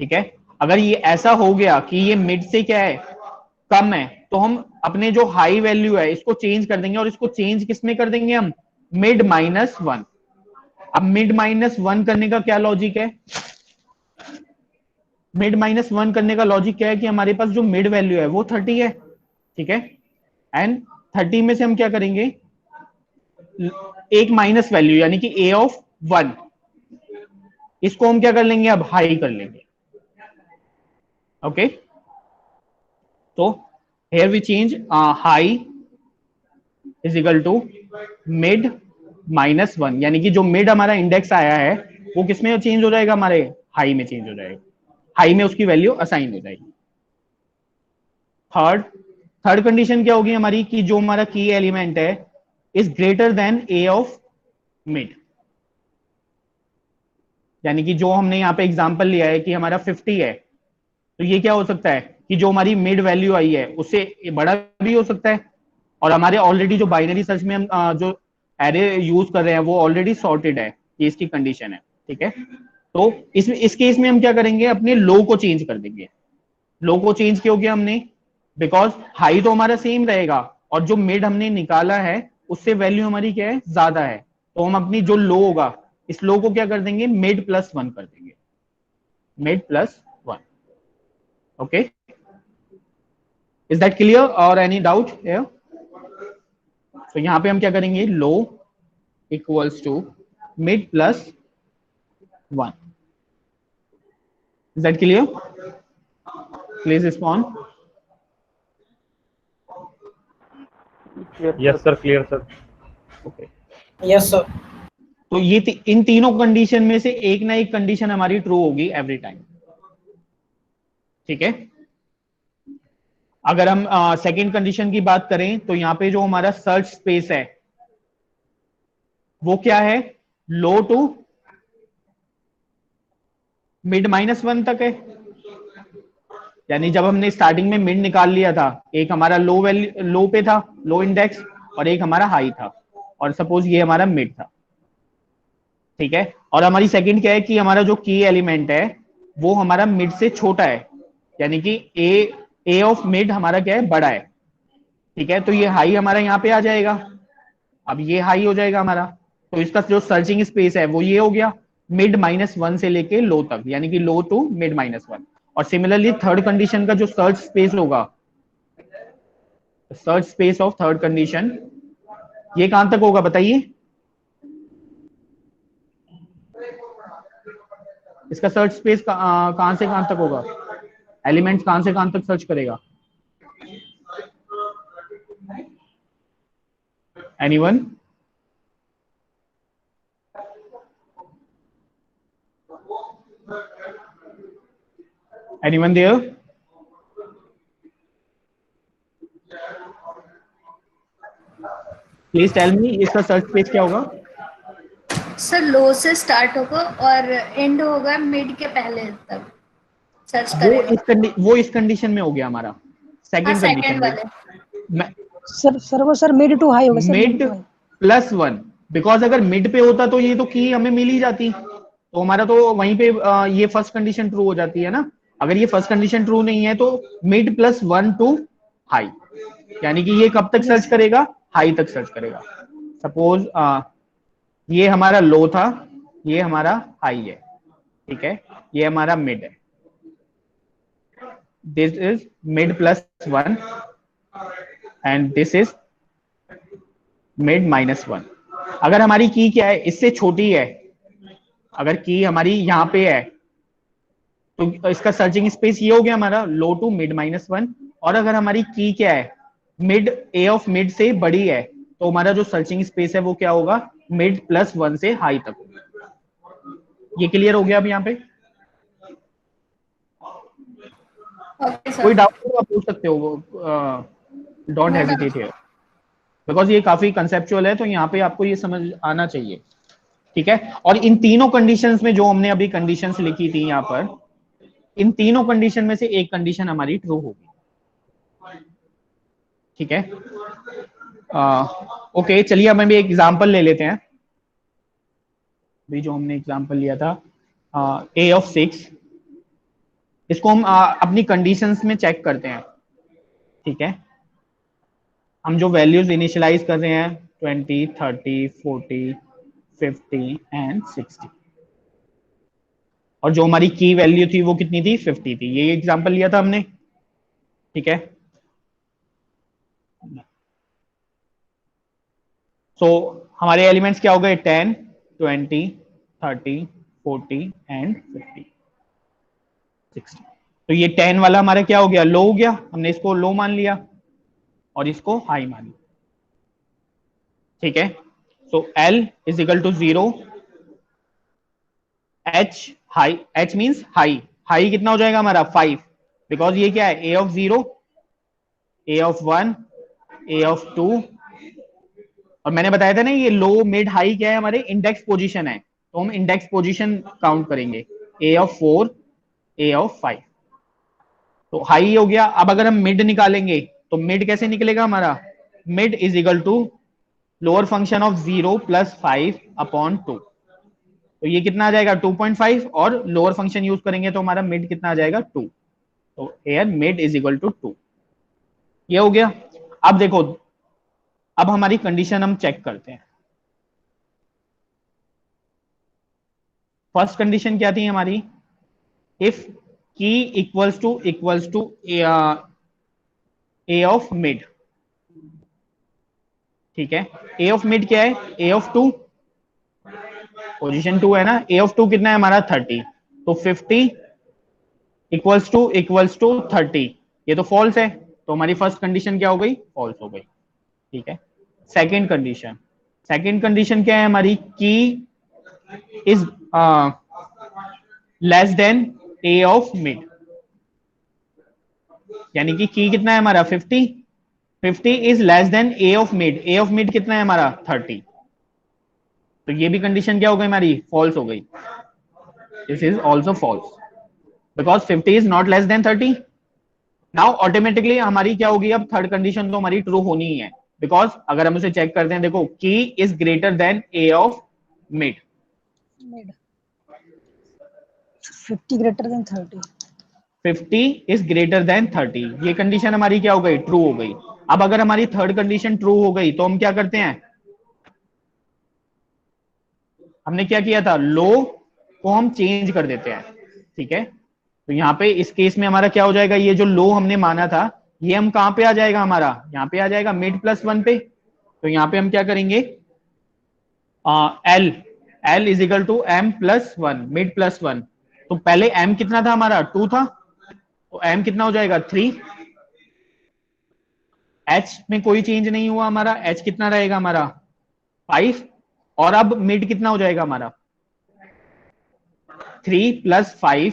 ठीक है, अगर ये ऐसा हो गया कि ये मिड से क्या है, कम है, तो हम अपने जो हाई वैल्यू है इसको चेंज कर देंगे, और इसको चेंज किस में कर देंगे हम, मिड -1। अब मिड -1 करने का क्या लॉजिक है, मिड -1 करने का लॉजिक क्या है कि हमारे पास जो मिड वैल्यू है वो 30 है। ठीक है, एंड 30 में से हम क्या करेंगे, एक माइनस वैल्यू यानी कि ए ऑफ 1, इसको हम क्या कर लेंगे, अब हाई कर लेंगे। ओके, तो here we change high is equal to mid -1, यानी कि जो मिड हमारा इंडेक्स आया है वो किस में चेंज हो जाएगा, हमारे हाई में चेंज हो जाएगा, हाई में उसकी वैल्यू असाइन हो जाएगी। थर्ड कंडीशन क्या होगी हमारी, कि जो हमारा की एलिमेंट है is greater than A of mid, यानी कि जो हमने यहाँ पे एग्जांपल लिया है कि हमारा 50 है, तो ये क्या हो सकता है कि जो हमारी मिड वैल्यू आई है उससे बड़ा भी हो सकता है, और हमारे ऑलरेडी जो बाइनरी सर्च में हम जो एरे यूज कर रहे हैं वो ऑलरेडी सॉर्टेड है, ये इसकी कंडीशन है। ठीक है, तो इस केस में हम क्या करेंगे, अपने लो को चेंज कर देंगे। लो को चेंज क्यों किया हमने, बिकॉज हाई तो हमारा सेम रहेगा और जो मिड हमने निकाला है उससे वैल्यू हमारी क्या है, ज्यादा है, तो हम अपनी जो लो होगा इस लो को क्या कर देंगे, मिड +1 कर देंगे, mid +1। Okay, is that clear और एनी डाउट हियर? तो यहां पे हम क्या करेंगे, low equals to mid +1। Is that clear? Please respond. Yes sir, clear sir. Okay, yes sir. तो ये इन तीनों कंडीशन में से एक ना एक कंडीशन हमारी ट्रू होगी एवरी टाइम। ठीक है, अगर हम सेकंड कंडीशन की बात करें तो यहाँ पे जो हमारा सर्च स्पेस है वो क्या है, लो टू मिड -1 तक है, यानी जब हमने स्टार्टिंग में मिड निकाल लिया था, एक हमारा लो वैल्यू, लो पे था, लो इंडेक्स, और एक हमारा हाई था, और सपोज ये हमारा मिड था। ठीक है, और हमारी सेकंड क्या है कि हमारा जो की एलिमेंट है वो हमारा मिड से छोटा है, यानी कि ए ऑफ मिड हमारा क्या है, बड़ा है। ठीक है, तो ये हाई हमारा यहाँ पे आ जाएगा, अब ये हाई हो जाएगा हमारा, तो इसका जो सर्चिंग स्पेस है वो ये हो गया, मिड -1 से लेके लो तक, यानी कि लो टू मिड -1। और सिमिलरली थर्ड कंडीशन का जो सर्च स्पेस होगा, search space of third condition, ये कहां तक होगा बताइए, इसका सर्च स्पेस कहां से कहां तक होगा, एलिमेंट्स कहां से कहां तक सर्च करेगा, anyone? Anyone there? Please tell me इसका सर्च स्पेस क्या होगा। सर लो से स्टार्ट होगा और एंड होगा मिड के पहले तक सर्च करेगा। वो इस कंडीशन में हो गया हमारा, सेकंड कंडीशन सेकंड वाले में सर मिड टू हाई होगा सर, मिड +1, बिकॉज अगर मिड पे होता तो ये तो की हमें मिल ही जाती, तो हमारा तो वहीं पे ये फर्स्ट कंडीशन ट्रू हो जाती है ना। अगर ये फर्स्ट कंडीशन ट्रू नहीं है तो मिड +1 टू हाई, यानी कि ये कब तक सर्च करेगा, हाई तक सर्च करेगा। सपोज ये हमारा लो था, ये हमारा हाई है, ठीक है, ये हमारा मिड है, this is mid +1 and this is mid -1। अगर हमारी की क्या है, इससे छोटी है, अगर की हमारी यहाँ पे है तो इसका सर्चिंग स्पेस ये हो गया हमारा लो टू मिड -1, और अगर हमारी की क्या है, मिड ए ऑफ मिड से बड़ी है, तो हमारा जो सर्चिंग स्पेस है वो क्या होगा, मिड +1 से हाई तक होगा। ये क्लियर हो गया अब यहाँ पे? कोई डाउट हो आप पूछ सकते हो, डोंट हेजिटेट हियर, बिकॉज ये काफी कंसेप्चुअल है, तो यहाँ पे आपको ये समझ आना चाहिए। ठीक है, और इन तीनों कंडीशंस में जो हमने अभी कंडीशंस लिखी थी यहाँ पर, इन तीनों कंडीशन में से एक कंडीशन हमारी ट्रू होगी। ठीक है, ओके, चलिए अब हम भी एक एग्जांपल ले लेते हैं। अभी जो हमने एग्जांपल लिया था a ऑफ 6, इसको हम अपनी कंडीशंस में चेक करते हैं। ठीक है, हम जो वैल्यूज इनिशियलाइज कर रहे हैं 20, 30, 40, 50 एंड 60, और जो हमारी की वैल्यू थी वो कितनी थी, 50 थी। ये एग्जांपल लिया था हमने। ठीक है, सो हमारे एलिमेंट्स क्या हो गए, 10, 20, 30, 40 एंड 50, 60। तो ये 10 वाला हमारा क्या हो गया, लो हो गया, हमने इसको लो मान लिया और इसको हाई मान लिया। ठीक है, so L is equal to 0, H high, H means high, high कितना हो जाएगा हमारा 5, बिकॉज ये क्या है, A of 0, A of 1, A of 2, और मैंने बताया था ना ये लो मिड हाई क्या है, हमारे इंडेक्स पोजीशन है, तो हम इंडेक्स पोजीशन काउंट करेंगे, A ऑफ 4, A ऑफ 5, तो हाई हो गया। अब अगर हम मिड निकालेंगे तो मिड कैसे निकलेगा हमारा, mid is equal to lower function of 0 plus 5 upon 2, तो ये कितना आ जाएगा 2.5, और लोअर फंक्शन यूज करेंगे तो हमारा मिड कितना आ जाएगा 2, तो here mid is equal to 2, ये हो गया। अब देखो, अब हमारी कंडीशन हम चेक करते हैं। फर्स्ट कंडीशन क्या थी हमारी, if key equals to A of mid, ठीक है, ए ऑफ मिड क्या है, ए ऑफ 2, पोजीशन 2 है ना, ए ऑफ 2 कितना है हमारा 30, तो 50 इक्वल्स टू 30, ये तो फॉल्स है, तो हमारी फर्स्ट कंडीशन क्या हो गई, फॉल्स हो गई, ठीक है। सेकंड कंडीशन क्या है हमारी, की is less then A of mid, यानी कि की कितना है हमारा 50 is less then A of mid कितना है हमारा 30, तो ये भी कंडीशन क्या हो गई हमारी, फॉल्स हो गई, this is also false because 50 is not less than 30। Now automatically हमारी क्या होगी, अब थर्ड कंडीशन तो हमारी ट्रू होनी ही है, बिकॉज अगर हम उसे चेक करते हैं, देखो की is greater than A of mid, 50 greater than 30. 50 is greater then 30, ये कंडीशन हमारी क्या हो गई, ट्रू हो गई। अब अगर हमारी थर्ड कंडीशन ट्रू हो गई तो हम क्या करते हैं, हमने क्या किया था, लो को हम चेंज कर देते हैं, ठीक है। तो यहाँ पे इस केस में हमारा क्या हो जाएगा, ये जो लो हमने माना था ये हम कहां पे आ जाएगा, हमारा यहाँ पे आ जाएगा मिड प्लस 1 पे, तो यहाँ पे हम क्या करेंगे, L is equal to M plus 1, mid plus 1, तो पहले M कितना था हमारा 2 था, तो M कितना हो जाएगा 3, H में कोई चेंज नहीं हुआ हमारा, H कितना रहेगा हमारा 5, और अब मिड कितना हो जाएगा हमारा 3 plus 5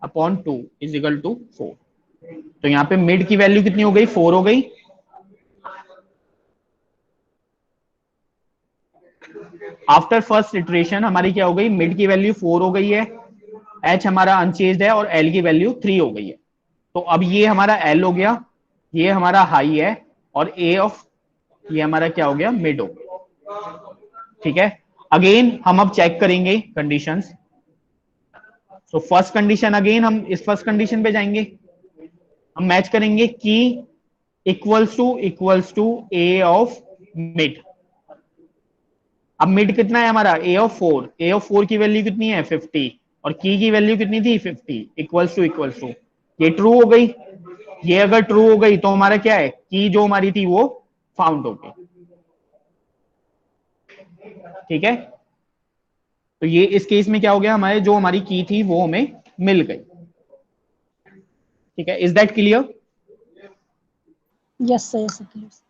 upon 2 is equal to 4, तो यहाँ पे मिड की वैल्यू कितनी हो गई, 4 हो गई। आफ्टर फर्स्ट इटरेशन हमारी क्या हो गई, मिड की वैल्यू 4 हो गई है, H हमारा अनचेंज्ड है और L की वैल्यू 3 हो गई है, तो अब ये हमारा L हो गया, ये हमारा हाई है, और A ऑफ ये हमारा क्या हो गया, मिड हो गया, ठीक है। अगेन हम अब चेक करेंगे conditions, so first condition again हम इस फर्स्ट कंडीशन पे जाएंगे, हम मैच करेंगे key equals to A of mid, अब मिड कितना है हमारा ए ऑफ 4 की वैल्यू कितनी है 50, और की वैल्यू कितनी थी 50, इक्वल्स टू, ये ट्रू हो गई, ये अगर ट्रू हो गई तो हमारा क्या है, की जो हमारी थी वो फाउंड हो गई, ठीक है। तो ये इस केस में क्या हो गया, हमारे जो हमारी की थी वो हमें मिल गई, ठीक है। Is that clear? Yes sir, yes sir, please.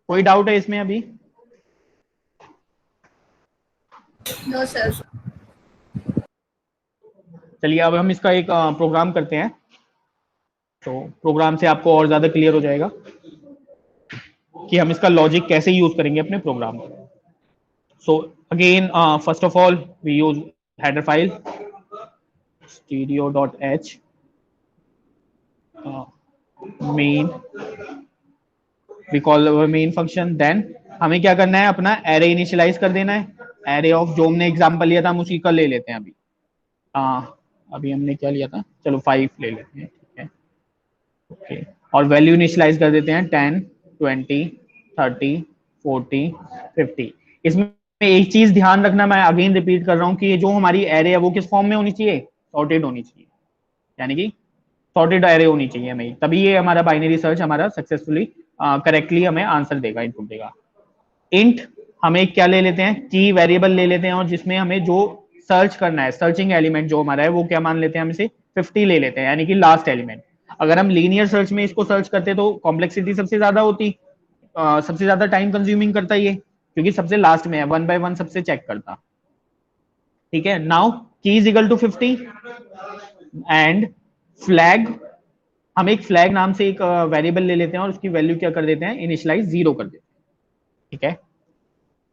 कोई डाउट है इसमें अभी? No sir. चलिए अब हम इसका एक प्रोग्राम करते हैं, तो प्रोग्राम से आपको और ज्यादा क्लियर हो जाएगा कि हम इसका लॉजिक कैसे यूज करेंगे अपने प्रोग्राम में। So again first of all we use header file stereo.h main, we call our main function, then हमें क्या करना है, अपना एरे इनिशियलाइज कर देना है, एरे ऑफ जो हमने एग्जांपल लिया था हम उसी का ले लेते हैं अभी, अभी हमने क्या लिया था, चलो 5 ले लेते हैं, ठीक है, ओके, और वैल्यू इनिशियलाइज कर देते हैं 10 20 30 40 50। इसमें एक चीज ध्यान रखना, मैं अगेन रिपीट कर रहा हूँ कि जो हमारी एरे है वो किस फॉर्म में होनी चाहिए, सॉर्टेड होनी चाहिए, यानी कि सॉर्टेड एरे होनी चाहिए हमें, तभी ये हमारा बाइनरी सर्च हमारा सक्सेसफुली करेक्टली हमें आंसर देगा, इनपुट देगा। इंट हमें क्या ले लेते हैं, की वेरिएबल ले लेते हैं, और जिसमें हमें जो सर्च करना है, सर्चिंग एलिमेंट जो हमारा है वो क्या मान लेते हैं, हम इसे 50 ले लेते हैं, यानी कि लास्ट एलिमेंट। अगर हम लीनियर सर्च में इसको सर्च करते तो कॉम्प्लेक्सिटी सबसे ज्यादा होती, सबसे ज्यादा टाइम कंज्यूमिंग करता है ये, क्योंकि सबसे लास्ट में है, 1 by 1 सबसे चेक करता। ठीक है, now key is equal to 50 and flag, हम एक फ्लैग नाम से एक वेरिएबल ले लेते हैं और उसकी वैल्यू क्या कर देते हैं, इनिशियलाइज 0 कर देते हैं। ठीक है,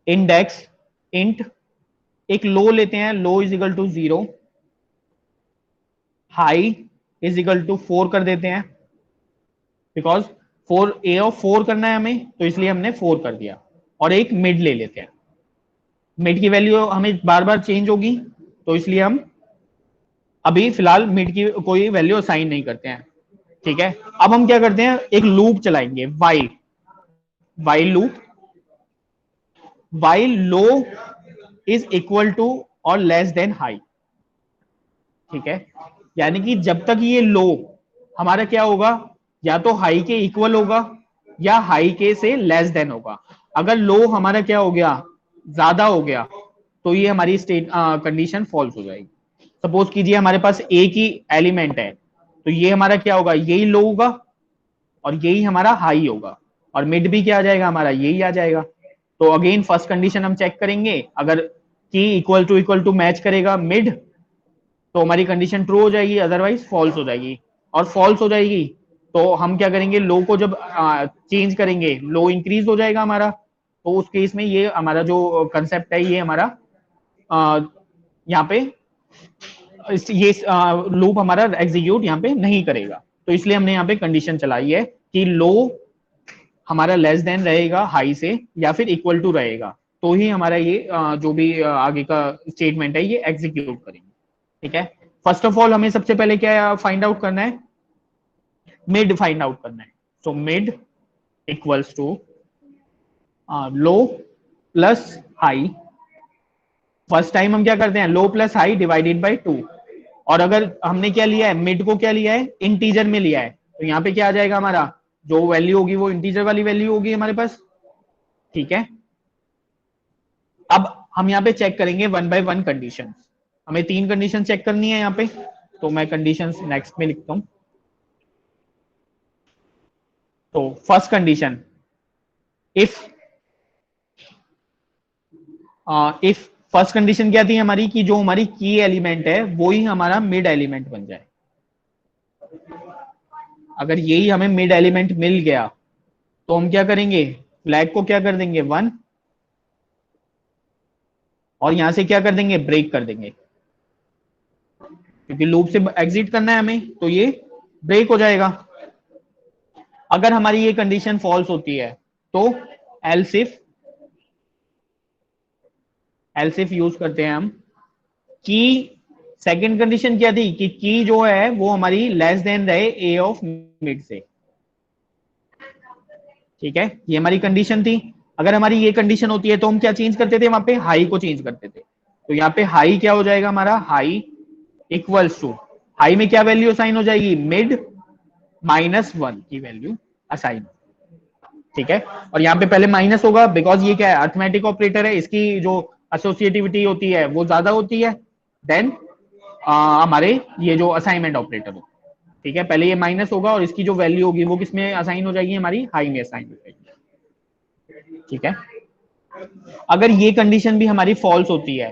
इंडेक्स इंट, एक लो लेते हैं, low is equal to 0, high is equal to 4 कर देते हैं, बिकॉज 4 ए ऑफ 4 करना है हमें, तो इसलिए हमने 4 कर दिया। और एक मिड ले लेते हैं, मिड की वैल्यू हमें बार बार चेंज होगी, तो इसलिए हम अभी फिलहाल मिड की कोई वैल्यू असाइन नहीं करते हैं। ठीक है, अब हम क्या करते हैं, एक लूप चलाएंगे, while loop, while low is equal to और लेस देन हाई। ठीक है, यानी कि जब तक ये लो हमारा क्या होगा, या तो हाई के इक्वल होगा या हाई के से लेस देन होगा। अगर लो हमारा क्या हो गया, ज्यादा हो गया, तो ये हमारी स्टेट कंडीशन फॉल्स हो जाएगी। सपोज कीजिए हमारे पास एक ही एलिमेंट है, तो ये हमारा क्या होगा, यही लो होगा और यही हमारा हाई होगा, और मिड भी क्या आ जाएगा हमारा, यही आ जाएगा। तो अगेन फर्स्ट कंडीशन हम चेक करेंगे, अगर की इक्वल टू मैच करेगा मिड, तो हमारी कंडीशन ट्रू हो जाएगी, अदरवाइज फॉल्स हो जाएगी। और फॉल्स हो जाएगी तो हम क्या करेंगे, लो को जब चेंज करेंगे, लो इंक्रीज हो जाएगा हमारा, तो उस केस में ये हमारा जो कंसेप्ट है, ये हमारा यहाँ पे ये लूप हमारा एग्जीक्यूट यहाँ पे नहीं करेगा। तो इसलिए हमने यहाँ पे कंडीशन चलाई है कि लो हमारा लेस देन रहेगा हाई से या फिर इक्वल टू रहेगा, तो ही हमारा ये जो भी आगे का स्टेटमेंट है ये एग्जीक्यूट करेंगे। ठीक है, फर्स्ट ऑफ ऑल हमें सबसे पहले क्या फाइंड आउट करना है, मिड फाइंड आउट करना है। So mid equals to low plus high. First time हम क्या करते हैं, low plus high divided by 2, और अगर हमने क्या लिया है, मिड को क्या लिया है, इंटीजर में लिया है, तो यहाँ पे क्या आ जाएगा, हमारा जो वैल्यू होगी वो इंटीजर वाली वैल्यू होगी हमारे पास। ठीक है, अब हम यहाँ पे चेक करेंगे 1 by 1 कंडीशन, हमें 3 कंडीशन चेक करनी है यहाँ पे, तो मैं कंडीशन नेक्स्ट में लिखता हूं। तो first condition, if first condition क्या थी हमारी, कि जो हमारी की एलिमेंट है वो ही हमारा मिड एलिमेंट बन जाए। अगर यही हमें मिड एलिमेंट मिल गया तो हम क्या करेंगे, फ्लैग को क्या कर देंगे 1, और यहां से क्या कर देंगे, ब्रेक कर देंगे, क्योंकि लूप से एग्जिट करना है हमें, तो ये ब्रेक हो जाएगा। अगर हमारी ये कंडीशन फॉल्स होती है तो एल्स इफ यूज करते हैं हम। की सेकंड कंडीशन क्या थी, कि की जो है वो हमारी लेस देन रहे ए ऑफ मिड से। ठीक है, ये हमारी कंडीशन थी। अगर हमारी ये कंडीशन होती है तो हम क्या चेंज करते थे, वहां पे हाई को चेंज करते थे। तो यहाँ पे हाई क्या हो जाएगा हमारा, हाई इक्वल्स टू, हाई में क्या वैल्यू असाइन हो जाएगी, मिड -1 की वैल्यू असाइन। ठीक है, और यहाँ पे पहले माइनस होगा, बिकॉज ये क्या है, अर्थमेटिक ऑपरेटर है, इसकी जो एसोसिएटिविटी होती है वो ज्यादा होती है देन हमारे ये जो असाइनमेंट ऑपरेटर हो। ठीक है, पहले ये माइनस होगा और इसकी जो वैल्यू होगी वो किसमें असाइन हो जाएगी, हमारी हाई में असाइन हो जाएगी। ठीक है, अगर ये कंडीशन भी हमारी फॉल्स होती है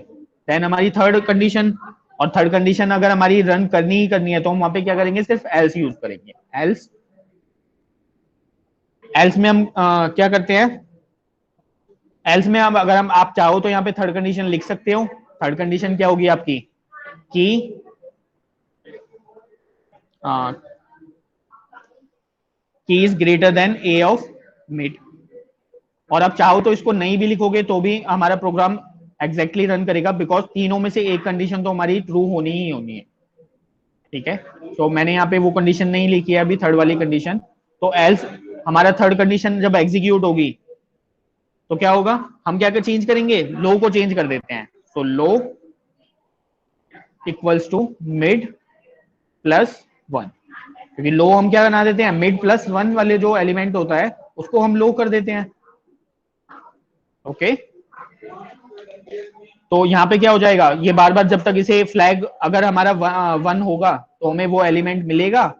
देन हमारी थर्ड कंडीशन, और थर्ड कंडीशन अगर हमारी रन करनी ही करनी है तो हम वहां पे क्या करेंगे, सिर्फ एल्स यूज करेंगे। एल्स में हम क्या करते हैं, एल्स में अब अगर हम आप चाहो तो यहाँ पे थर्ड कंडीशन लिख सकते हो। थर्ड कंडीशन क्या होगी आपकी, की is greater than A of mid, और आप चाहो तो इसको नहीं भी लिखोगे तो भी हमारा प्रोग्राम एग्जैक्टली रन करेगा, बिकॉज तीनों में से एक कंडीशन तो हमारी ट्रू होनी ही होनी है। ठीक है, तो मैंने यहाँ पे वो कंडीशन नहीं लिखी है अभी, थर्ड वाली कंडीशन। तो एल्स हमारा थर्ड कंडीशन जब एग्जीक्यूट होगी तो क्या होगा, हम क्या चेंज करेंगे, लो को चेंज कर देते हैं। तो लो इक्वल्स टू मिड +1, क्योंकि लो हम क्या बना देते हैं, मिड +1 वाले जो एलिमेंट होता है उसको हम लो कर देते हैं। ओके, तो यहाँ पे क्या हो जाएगा, ये बार बार जब तक इसे फ्लैग अगर हमारा 1 होगा तो हमें वो एलिमेंट मिलेगा,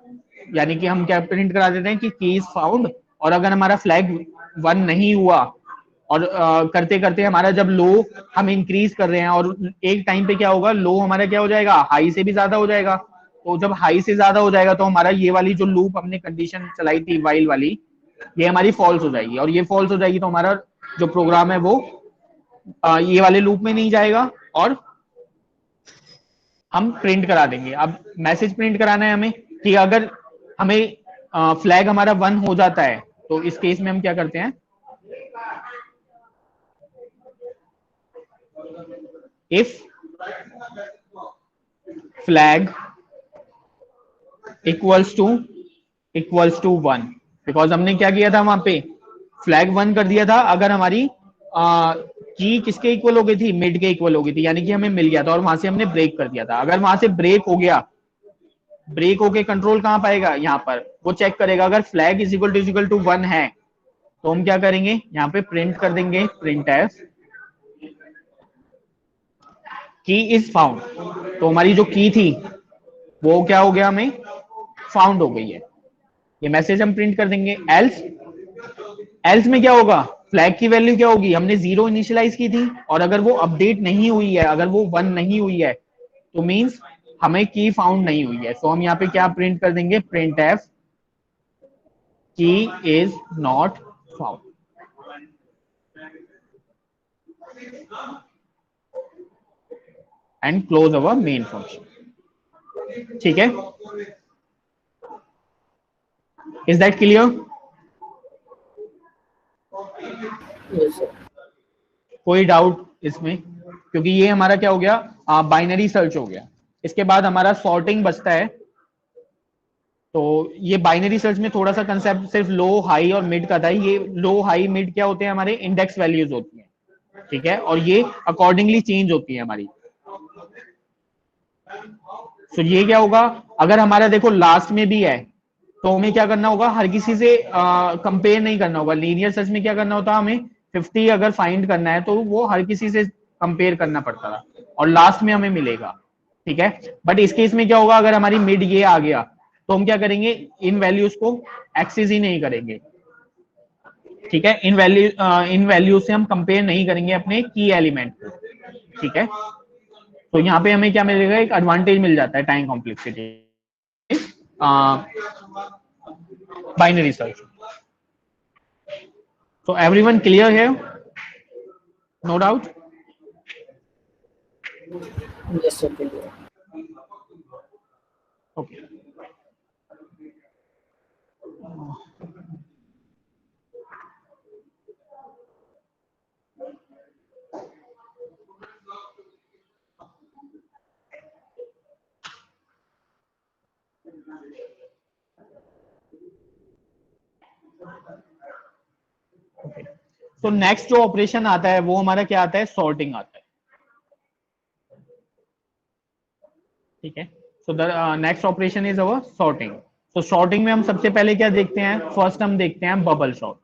यानी कि हम क्या प्रिंट करा देते हैं कि की इज फाउंड, और अगर हमारा फ्लैग वन नहीं हुआ और करते करते हमारा जब लो हम इंक्रीज कर रहे हैं और एक टाइम पे क्या होगा, लो हमारा क्या हो जाएगा, हाई से भी ज्यादा हो जाएगा। तो जब हाई से ज्यादा हो जाएगा तो हमारा ये वाली जो लूप हमने कंडीशन चलाई थी वाइल वाली, ये हमारी फॉल्स हो जाएगी, और ये फॉल्स हो जाएगी तो हमारा जो प्रोग्राम है वो ये वाले लूप में नहीं जाएगा और हम प्रिंट करा देंगे। अब मैसेज प्रिंट कराना है हमें कि अगर हमें फ्लैग हमारा 1 हो जाता है तो इस केस में हम क्या करते हैं, if flag equals to 1, because हमने क्या किया था वहां पे, फ्लैग 1 कर दिया था अगर हमारी की किसके इक्वल हो गई थी, मिड के इक्वल हो गई थी, यानी कि हमें मिल गया था और वहां से हमने ब्रेक कर दिया था। अगर वहां से ब्रेक हो गया, ब्रेक होके कंट्रोल कहां पाएगा, यहाँ पर वो चेक करेगा। अगर फ्लैग इज इक्वल टू 1 है तो हम क्या करेंगे, यहाँ पे प्रिंट कर देंगे प्रिंट एफ की इज फाउंड। तो हमारी जो की थी वो क्या हो गया, हमें फाउंड हो गई है, ये मैसेज हम प्रिंट कर देंगे। एल्स में क्या होगा, फ्लैग की वैल्यू क्या होगी, हमने 0 इनिशियलाइज की थी और अगर वो अपडेट नहीं हुई है, अगर वो 1 नहीं हुई है तो मींस हमें की फाउंड नहीं हुई है। तो हम यहाँ पे क्या प्रिंट कर देंगे, प्रिंट एफ की is not found. And close our main function. ठीक है, इज दैट क्लियर? कोई डाउट इसमें? क्योंकि ये हमारा क्या हो गया, बाइनरी सर्च हो गया। इसके बाद हमारा सॉर्टिंग बचता है। तो ये बाइनरी सर्च में थोड़ा सा कंसेप्ट सिर्फ लो हाई और मिड का था। ये लो हाई मिड क्या होते हैं, हमारे इंडेक्स वैल्यूज होती हैं, ठीक है, और ये अकॉर्डिंगली चेंज होती है हमारी। तो ये क्या होगा, अगर हमारा देखो लास्ट में भी है तो हमें क्या करना होगा, हर किसी से कंपेयर नहीं करना होगा। लीनियर सर्च में क्या करना होता है, हमें 50 अगर फाइंड करना है तो वो हर किसी से कंपेयर करना पड़ता था और लास्ट में हमें मिलेगा, ठीक है। बट इस केस में क्या होगा, अगर हमारी मिड ये आ गया तो हम क्या करेंगे, इन वैल्यूज को एक्सेस ही नहीं करेंगे, ठीक है। इन वैल्यूज से हम कंपेयर नहीं करेंगे अपने की एलिमेंट को, ठीक है। तो यहाँ पे हमें क्या मिलेगा, एक एडवांटेज मिल जाता है time complexity binary search. So everyone clear here? No doubt? Yes, sir. Clear. Okay. तो नेक्स्ट जो ऑपरेशन आता है वो हमारा क्या आता है, सॉर्टिंग आता है, ठीक है। So the next operation is our sorting. तो सॉर्टिंग में हम सबसे पहले क्या देखते हैं, फर्स्ट हम देखते हैं बबल सॉर्ट।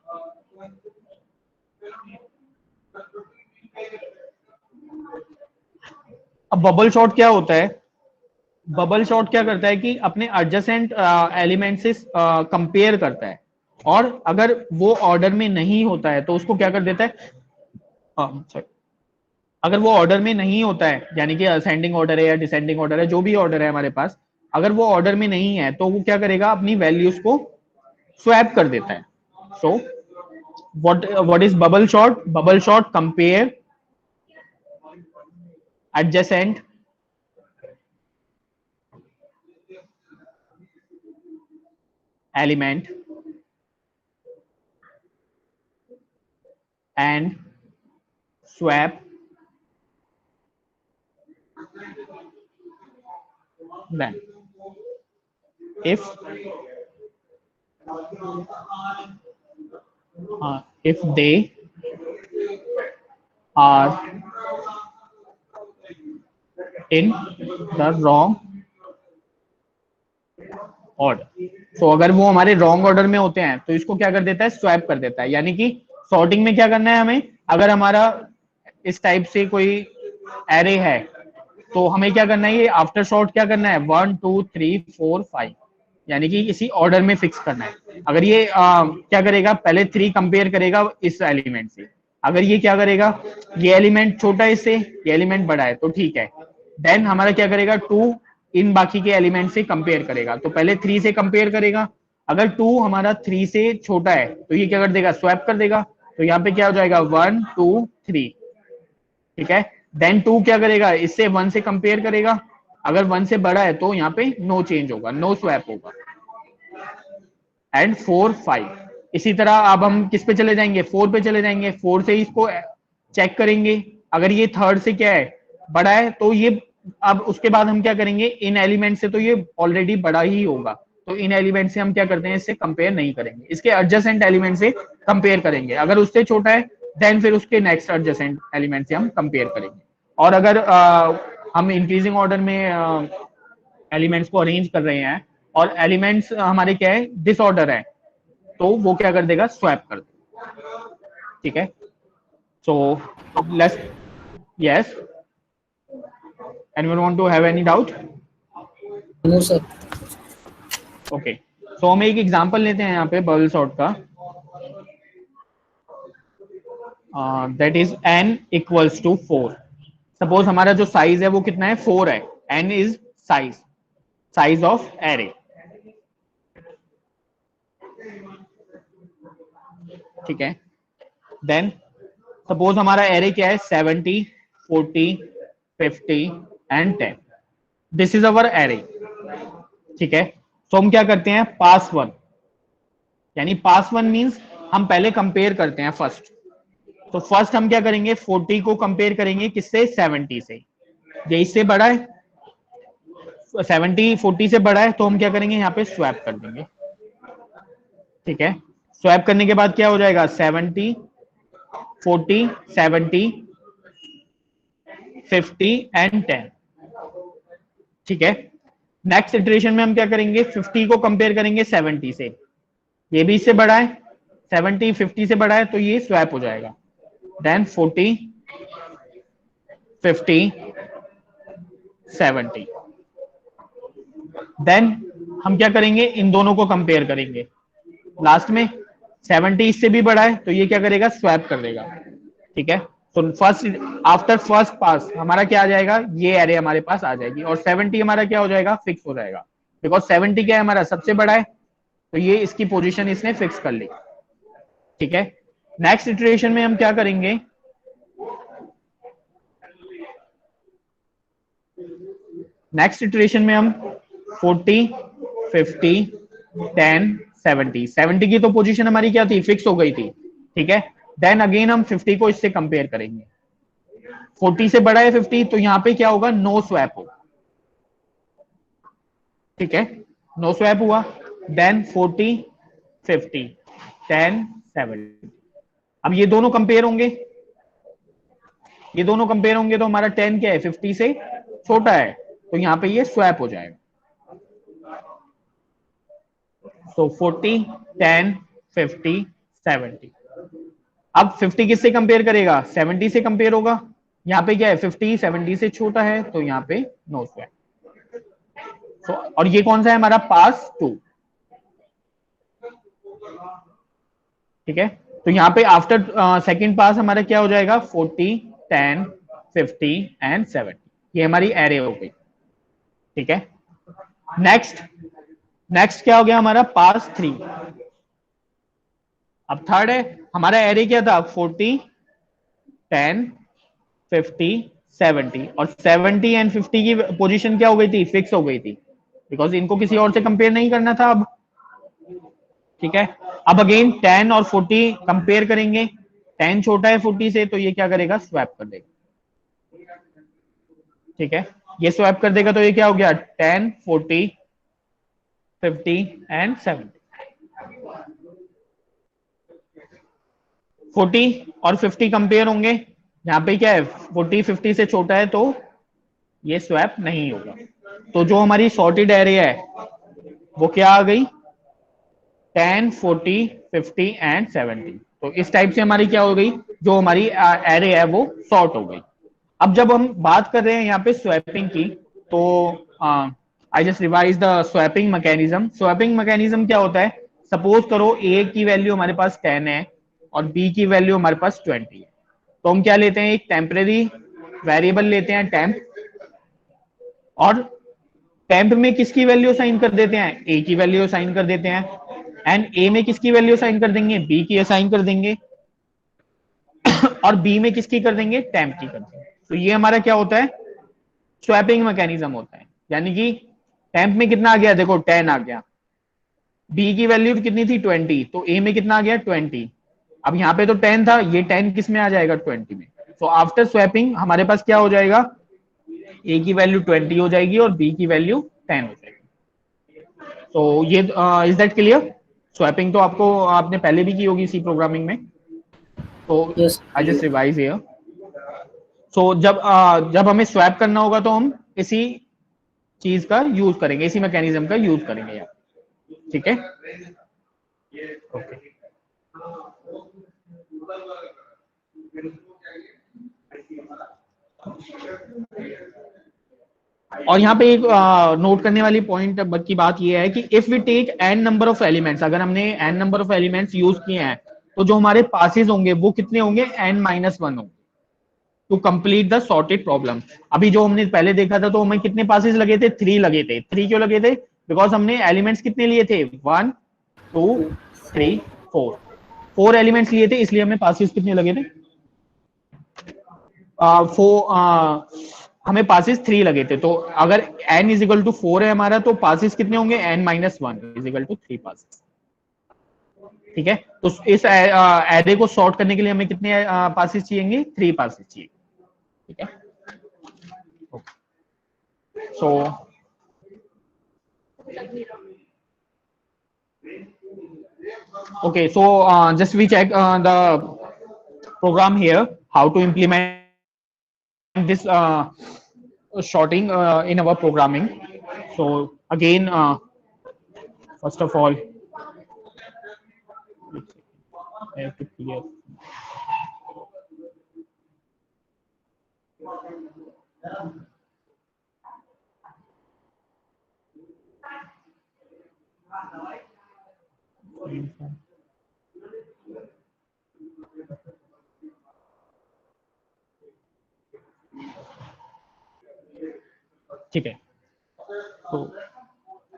अब बबल सॉर्ट क्या होता है, बबल सॉर्ट क्या करता है कि अपने एडजेसेंट एलिमेंट से कंपेयर करता है और अगर वो ऑर्डर में नहीं होता है तो उसको क्या कर देता है, अगर वो ऑर्डर में नहीं होता है, यानी कि असेंडिंग ऑर्डर है या डिसेंडिंग ऑर्डर है, जो भी ऑर्डर है हमारे पास, अगर वो ऑर्डर में नहीं है तो वो क्या करेगा, अपनी वैल्यूज को स्वैप कर देता है। So what is bubble sort, bubble sort compare adjacent element and swap them if they are in the wrong order. तो अगर वो हमारे रॉन्ग ऑर्डर में होते हैं तो इसको क्या कर देता है, स्वैप कर देता है। यानी कि सॉर्टिंग में क्या करना है हमें, अगर हमारा इस टाइप से कोई एरे है तो हमें क्या करना है, ये आफ्टर सॉर्ट क्या करना है, 1 2 3 4 5, यानी कि किसी ऑर्डर में फिक्स करना है। अगर ये क्या करेगा, पहले 3 कंपेयर करेगा इस एलिमेंट से। अगर ये क्या करेगा, ये एलिमेंट छोटा है इससे, ये एलिमेंट बड़ा है, तो ठीक है। देन हमारा क्या करेगा, 2 इन बाकी के एलिमेंट से कंपेयर करेगा। तो पहले 3 से कंपेयर करेगा। अगर 2 हमारा 3 से छोटा है तो ये क्या कर देगा, स्वैप कर देगा। तो यहाँ पे क्या हो जाएगा, 1 2 3, ठीक है। देन 2 क्या करेगा, इससे 1 से कंपेयर करेगा। अगर 1 से बड़ा है तो यहाँ पे नो चेंज होगा, नो स्वैप होगा। एंड 4 5, इसी तरह अब हम किस पे चले जाएंगे, 4 पे चले जाएंगे। 4 से इसको चेक करेंगे। अगर ये थर्ड से क्या है, बड़ा है, तो ये अब उसके बाद हम क्या करेंगे, इन एलिमेंट से तो ये ऑलरेडी बड़ा ही होगा, तो इन एलिमेंट से हम क्या करते हैं, इससे कंपेयर नहीं करेंगे, इसके एडजेसेंट एलिमेंट से कंपेयर करेंगे। अगर उससे छोटा है देन फिर उसके नेक्स्ट एडजेसेंट एलिमेंट से हम कंपेयर करेंगे। और अगर हम इंक्रीजिंग ऑर्डर में एलिमेंट्स को अरेंज कर रहे हैं और एलिमेंट्स हमारे क्या है, डिसऑर्डर है, तो वो क्या कर देगा, स्वैप कर देगा, ठीक है। So let's, yes, anyone want to have any doubt? No sir. Okay, so हम एक एग्जांपल लेते हैं यहाँ पे बबल सॉर्ट का। That is n equals to 4। Suppose हमारा जो साइज है वो कितना है, 4 है। n is size of array, ठीक है। देन सपोज हमारा एरे क्या है, 70 40 50 and 10। This is our array, ठीक है। तो हम क्या करते हैं, पास 1, यानी पास 1 मींस हम पहले कंपेयर करते हैं फर्स्ट। तो फर्स्ट हम क्या करेंगे, 40 को कंपेयर करेंगे किससे, 70 से। ये इससे बड़ा है, 70 40 से बड़ा है, तो हम क्या करेंगे, यहाँ पे स्वैप कर देंगे, ठीक है। स्वैप करने के बाद क्या हो जाएगा, 70 40 70 50 एंड 10, ठीक है। नेक्स्ट इटरेशन में हम क्या करेंगे, 50 को कंपेयर करेंगे 70 से। ये भी इससे बड़ा है, 70 50 से बड़ा है, तो ये स्वैप हो जाएगा। देन 40 50 70। देन हम क्या करेंगे, इन दोनों को कंपेयर करेंगे। लास्ट में 70 इससे भी बड़ा है, तो ये क्या करेगा, स्वैप कर देगा, ठीक है। तो फर्स्ट आफ्टर फर्स्ट पास हमारा क्या आ जाएगा, ये एरे हमारे पास आ जाएगी, और 70 हमारा क्या हो जाएगा, फिक्स हो जाएगा। बिकॉज 70 क्या है, हमारा सबसे बड़ा है, तो ये इसकी पोजीशन इसने फिक्स कर ली, ठीक है। नेक्स्ट इटरेशन में हम क्या करेंगे, नेक्स्ट इटरेशन में हम 40 50 10 70 70 की तो पोजीशन हमारी क्या थी, फिक्स हो गई थी, ठीक है। देन अगेन हम 50 को इससे कंपेयर करेंगे। 40 से बड़ा है 50, तो यहां पे क्या होगा, नो स्वैप होगा, ठीक है, नो स्वैप हुआ। देन 40 50 10 70। अब ये दोनों कंपेयर होंगे, ये दोनों कंपेयर होंगे, तो हमारा 10 क्या है, 50 से छोटा है, तो यहां पे ये स्वैप हो जाएगा। तो 40 10 50 70। अब 50 किससे कंपेयर करेगा, 70 से कंपेयर होगा। यहाँ पे क्या है, 50 70 से छोटा है, तो यहाँ पे नो स्वैप। तो और ये कौन सा है, हमारा पास 2, ठीक है। तो यहाँ पे आफ्टर सेकंड पास हमारा क्या हो जाएगा, 40 10 50 एंड 70। ये हमारी एरे हो गई, ठीक है। नेक्स्ट क्या हो गया, हमारा पास 3। अब थर्ड है, हमारा एरे क्या था, 40 10 50 70, और 70 एंड 50 की पोजीशन क्या हो गई थी, फिक्स हो गई थी, बिकॉज इनको किसी और से कंपेयर नहीं करना था अब, ठीक है। अब अगेन 10 और 40 कंपेयर करेंगे। 10 छोटा है 40 से, तो ये क्या करेगा, स्वैप कर देगा, ठीक है। ये स्वैप कर देगा, तो ये क्या हो गया, 10 40 50 एंड 70। 40 और 50 कंपेयर होंगे। यहाँ पे क्या है, 40 50 से छोटा है, तो ये स्वैप नहीं होगा। तो जो हमारी सॉर्टेड एरे है वो क्या आ गई, 10 40 50 एंड 70। तो इस टाइप से हमारी क्या हो गई, जो हमारी एरे है वो सॉर्ट हो गई। अब जब हम बात कर रहे हैं यहाँ पे स्वैपिंग की, तो I just revise the swapping mechanism. Swapping mechanism क्या होता है, सपोज करो ए की वैल्यू हमारे पास 10 है और बी की वैल्यू हमारे पास 20 है, तो हम क्या लेते हैं, एक टेम्परेरी वेरिएबल लेते हैं टेम्प, और टेम्प में किसकी वैल्यू साइन कर देते हैं, ए की वैल्यू साइन कर देते हैं, एंड ए में किसकी वैल्यू साइन कर देंगे, बी की असाइन कर देंगे, और बी में किसकी कर देंगे, टेम्प की कर देंगे। तो ये हमारा क्या होता है, स्वैपिंग मैकेनिज्म होता है। यानी कि टेम्प में कितना आ गया, देखो 10 आ गया, बी की वैल्यू कितनी थी 20, तो ए में कितना आ गया 20। अब यहाँ पे तो 10 था, ये 10 किस में आ जाएगा 20 में। तो आफ्टर स्वैपिंग हमारे पास क्या हो जाएगा, ए की वैल्यू 20 हो जाएगी और बी की वैल्यू 10 हो जाएगी। तो ये इज दैट क्लियर। स्वैपिंग तो आपको आपने पहले भी की होगी सी प्रोग्रामिंग में, तो Yes, I just clear. Revise here. So जब हमें स्वैप करना होगा तो हम इसी चीज का यूज करेंगे, इसी मैकेनिज्म का यूज करेंगे यहाँ, ठीक है। ओके, और यहाँ पे एक नोट करने वाली पॉइंट की बात ये है कि if we take n number of elements, अगर हमने n number of elements use किए हैं तो जो हमारे पासेस होंगे वो कितने होंगे, n-1 होंगे to complete the sorted problem. अभी जो हमने पहले देखा था तो हमें कितने पासेस लगे थे, 3 लगे थे। 3 क्यों लगे थे, बिकॉज हमने एलिमेंट्स कितने लिए थे, 1 2 3 4 एलिमेंट्स लिए थे, इसलिए हमें पासेस कितने लगे थे, हमें पासेस 3 लगे थे। तो अगर n इज इक्वल टू 4 है हमारा, तो पासेस कितने होंगे, n-1 is equal to 3 passes, ठीक है। तो इस एरे को सॉर्ट करने के लिए हमें कितने पासेस चाहिए, 3 पासेस चाहिए, ठीक है। सो okay, so just we check the program here, how to implement this sorting in our programming. So again, first of all, I have to clear. ठीक है, तो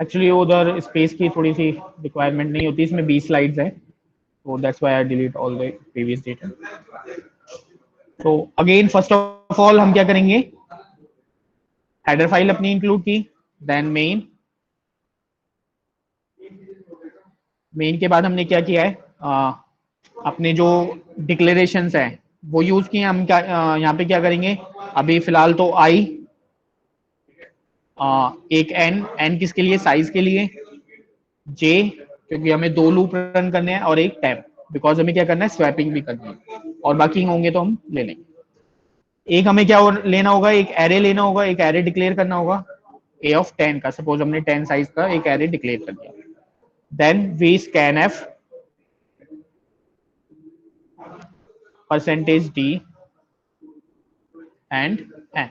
एक्चुअली उधर स्पेस की थोड़ी सी रिक्वायरमेंट नहीं होती, इसमें 20 स्लाइड्स है, तो that's why I delete all the previous data. तो अगेन फर्स्ट ऑफ ऑल हम क्या करेंगे, हेडर फाइल अपनी इंक्लूड की, देन मेन के बाद हमने क्या किया है, अपने जो डिक्लेरेशंस हैं वो यूज किए। हम क्या यहाँ पे क्या करेंगे, अभी फिलहाल तो आई, एक एन किसके लिए, साइज के लिए, जे क्योंकि हमें 2 लूप रन करने हैं, और एक टैब बिकॉज हमें क्या करना है, स्वैपिंग भी करनी है, और बाकी होंगे तो हम ले लेंगे। एक हमें क्या और लेना होगा, एक एरे लेना होगा, एक एरे डिक्लेयर करना होगा ए ऑफ 10 का, सपोज हमने 10 साइज का एक एरे डिक्लेयर कर दिया। Then we scan f %d and n.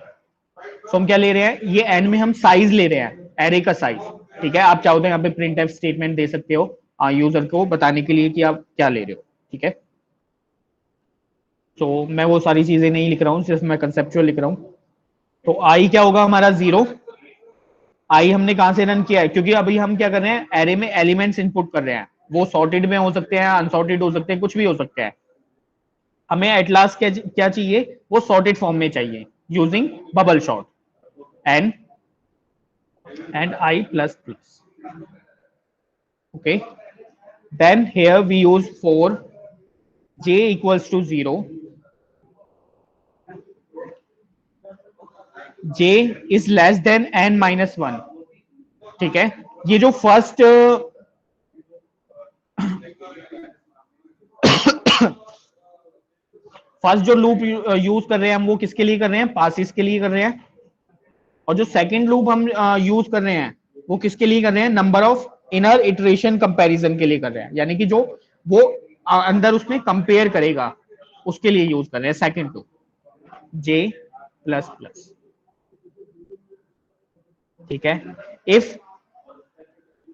So हम क्या ले रहे हैं, ये एन में हम साइज ले रहे हैं, एरे का साइज, ठीक है। आप चाहो तो यहाँ पे प्रिंट एफ स्टेटमेंट दे सकते हो यूजर को बताने के लिए कि आप क्या ले रहे हो, ठीक है। तो मैं वो सारी चीजें नहीं लिख रहा हूँ, सिर्फ मैं कंसेप्चुअल लिख रहा हूँ। तो आई क्या होगा हमारा 0। आई हमने कहां से रन किया है, क्योंकि अभी हम क्या कर रहे हैं, एरे में एलिमेंट्स इनपुट कर रहे हैं, वो सॉर्टेड में हो सकते हैं, अनसॉर्टेड हो सकते हैं, कुछ भी हो सकता है। हमें एट लास्ट क्या चाहिए, वो सॉर्टेड फॉर्म में चाहिए using bubble sort n and I plus plus. Okay, then here we use for j equals to 0, j is less than n-1, ठीक है। ये जो फर्स्ट जो लूप यूज कर रहे हैं हम, वो किसके लिए कर रहे हैं, पासिस के लिए कर रहे हैं, और जो सेकंड लूप हम यूज कर रहे हैं वो किसके लिए कर रहे हैं, number of inner iteration comparison के लिए कर रहे हैं, यानी कि जो वो अंदर उसमें कंपेयर करेगा उसके लिए यूज कर रहे हैं सेकंड लूप, j++, ठीक है। इफ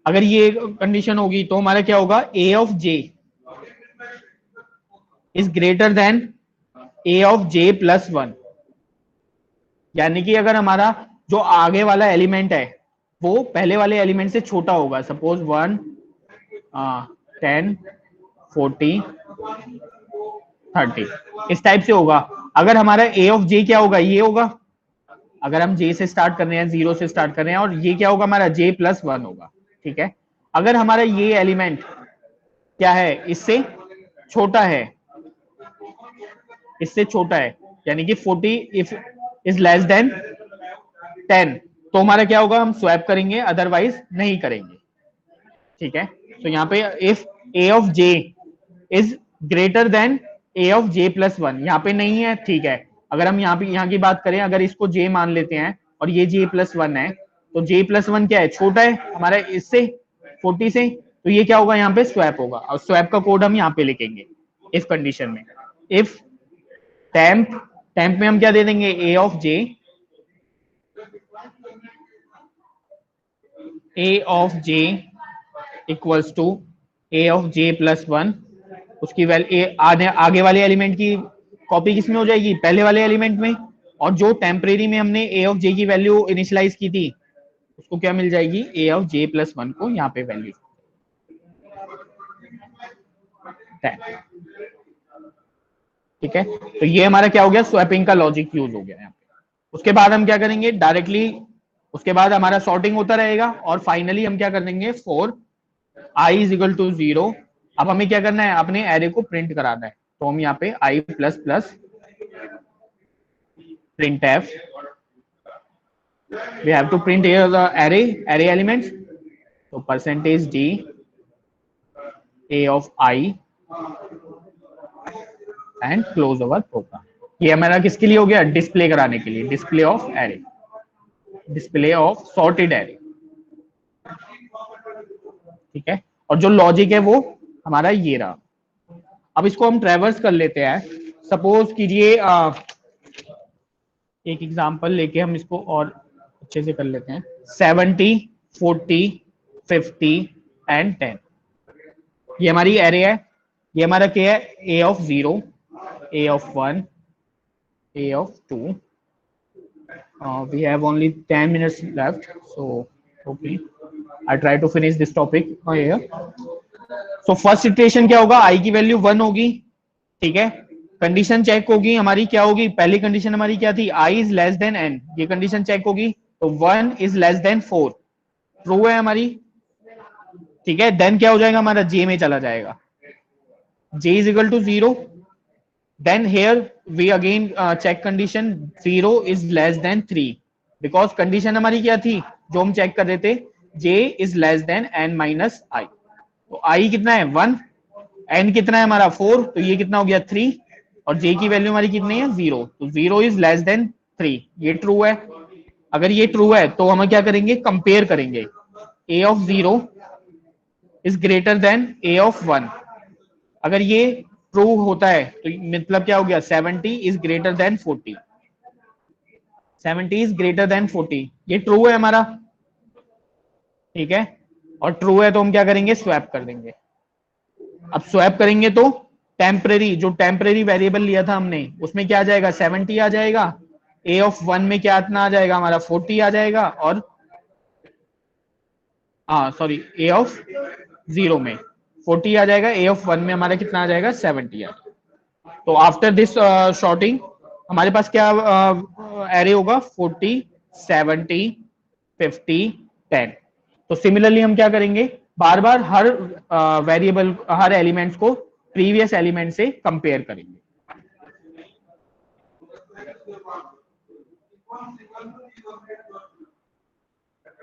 अगर ये कंडीशन होगी तो हमारा क्या होगा, a of j is greater than A of j plus one, यानी कि अगर हमारा जो आगे वाला एलिमेंट है वो पहले वाले एलिमेंट से छोटा होगा, सपोज 1 10 40 30 इस टाइप से होगा। अगर हमारा ए ऑफ जे क्या होगा, ये होगा, अगर हम जे से स्टार्ट कर रहे हैं, 0 से स्टार्ट कर रहे हैं, और ये क्या होगा हमारा जे प्लस वन होगा। ठीक है। अगर हमारा ये एलिमेंट क्या है, इससे छोटा है, इससे छोटा है, यानी कि 40 इफ इज लेस देन 10, तो हमारा क्या होगा, हम स्वैप करेंगे, अदरवाइज नहीं करेंगे। ठीक है। तो यहाँ पे if A of j is greater than A of j plus one, यहाँ पे नहीं है। ठीक है। अगर हम यहाँ की बात करें, अगर इसको जे मान लेते हैं और ये जे प्लस वन है, तो जे प्लस वन क्या है, छोटा है हमारा इससे 40 से, तो ये क्या होगा, यहाँ पे स्वैप होगा, और स्वैप का कोड हम यहाँ पे लिखेंगे इफ कंडीशन में। इफ टेम्प में हम क्या दे देंगे, a of j equals to A of j plus one, उसकी वैल्यू आगे वाले एलिमेंट की कॉपी किसमें हो जाएगी, पहले वाले एलिमेंट में, और जो टेम्परेरी में हमने ए ऑफ जे की वैल्यू इनिशियलाइज की थी उसको क्या मिल जाएगी, ए ऑफ जे प्लस वन को यहाँ पे वैल्यू 10। ठीक है। तो ये हमारा क्या हो गया, स्वैपिंग का लॉजिक यूज हो गया यहाँ पे। उसके बाद हम क्या करेंगे डायरेक्टली, उसके बाद हमारा सॉर्टिंग होता रहेगा, और फाइनली हम क्या कर देंगे, for i is equal to 0। अब हमें क्या करना है, अपने एरे को प्रिंट कराना है, तो हम यहाँ पे i plus plus print f, we have to print here the array elements, so percentage d a of I and close our program। ये हमारा किसके लिए हो गया, डिस्प्ले कराने के लिए, display of array, display of sorted array. ठीक है। और जो लॉजिक है वो हमारा ये रहा। अब इसको हम ट्रेवर्स कर लेते हैं। सपोज कीजिए एक एग्जांपल लेके हम इसको और अच्छे से कर लेते हैं। 70 40 50 एंड 10, ये हमारी एरे है। ये हमारा क्या है, ए of 0, A of 1, A of 2। we have only 10 minutes left, so okay, I try to finish this topic here। so first iteration क्या होगा, i की वैल्यू 1 होगी। ठीक है। कंडीशन चेक होगी हमारी, क्या होगी, पहली कंडीशन हमारी क्या थी, i is less then n, ये कंडीशन चेक होगी, तो 1 इज लेस देन 4 ट्रू है हमारी। ठीक है। देन क्या हो जाएगा हमारा, j में चला जाएगा, j is equal to 0। Then here we again check condition 0 is less than 3, because condition हमारी क्या थी जो हम चेक कर रहे थे, j is less then n minus i। तो i कितना है 1, n कितना है हमारा 4, तो ये कितना हो गया 3, और j की वैल्यू हमारी कितनी है 0, तो 0 इज लेस देन 3, ये ट्रू है। अगर ये ट्रू है तो हम क्या करेंगे, कंपेयर करेंगे, a of 0 is greater then a of 1। अगर ये ट्रू होता है तो मतलब क्या हो गया, 70 is greater then 40, 70 is greater then 40, ये ट्रू है हमारा। ठीक है। और ट्रू है तो हम क्या करेंगे, स्वैप कर देंगे। अब स्वैप करेंगे तो टेम्परेरी, जो टेम्परेरी वेरिएबल लिया था हमने, उसमें क्या आ जाएगा, 70 आ जाएगा, a ऑफ 1 में क्या इतना आ जाएगा हमारा 40 आ जाएगा, और सॉरी a ऑफ 0 में 40 आ जाएगा, a ऑफ 1 में हमारा कितना आ जाएगा 70 आ जाएगा। तो आफ्टर दिस शॉर्टिंग हमारे पास क्या एरे होगा, 40 70 50 10। तो सिमिलरली हम क्या करेंगे, बार बार हर वेरिएबल हर एलिमेंट्स को प्रीवियस एलिमेंट से कंपेयर करेंगे।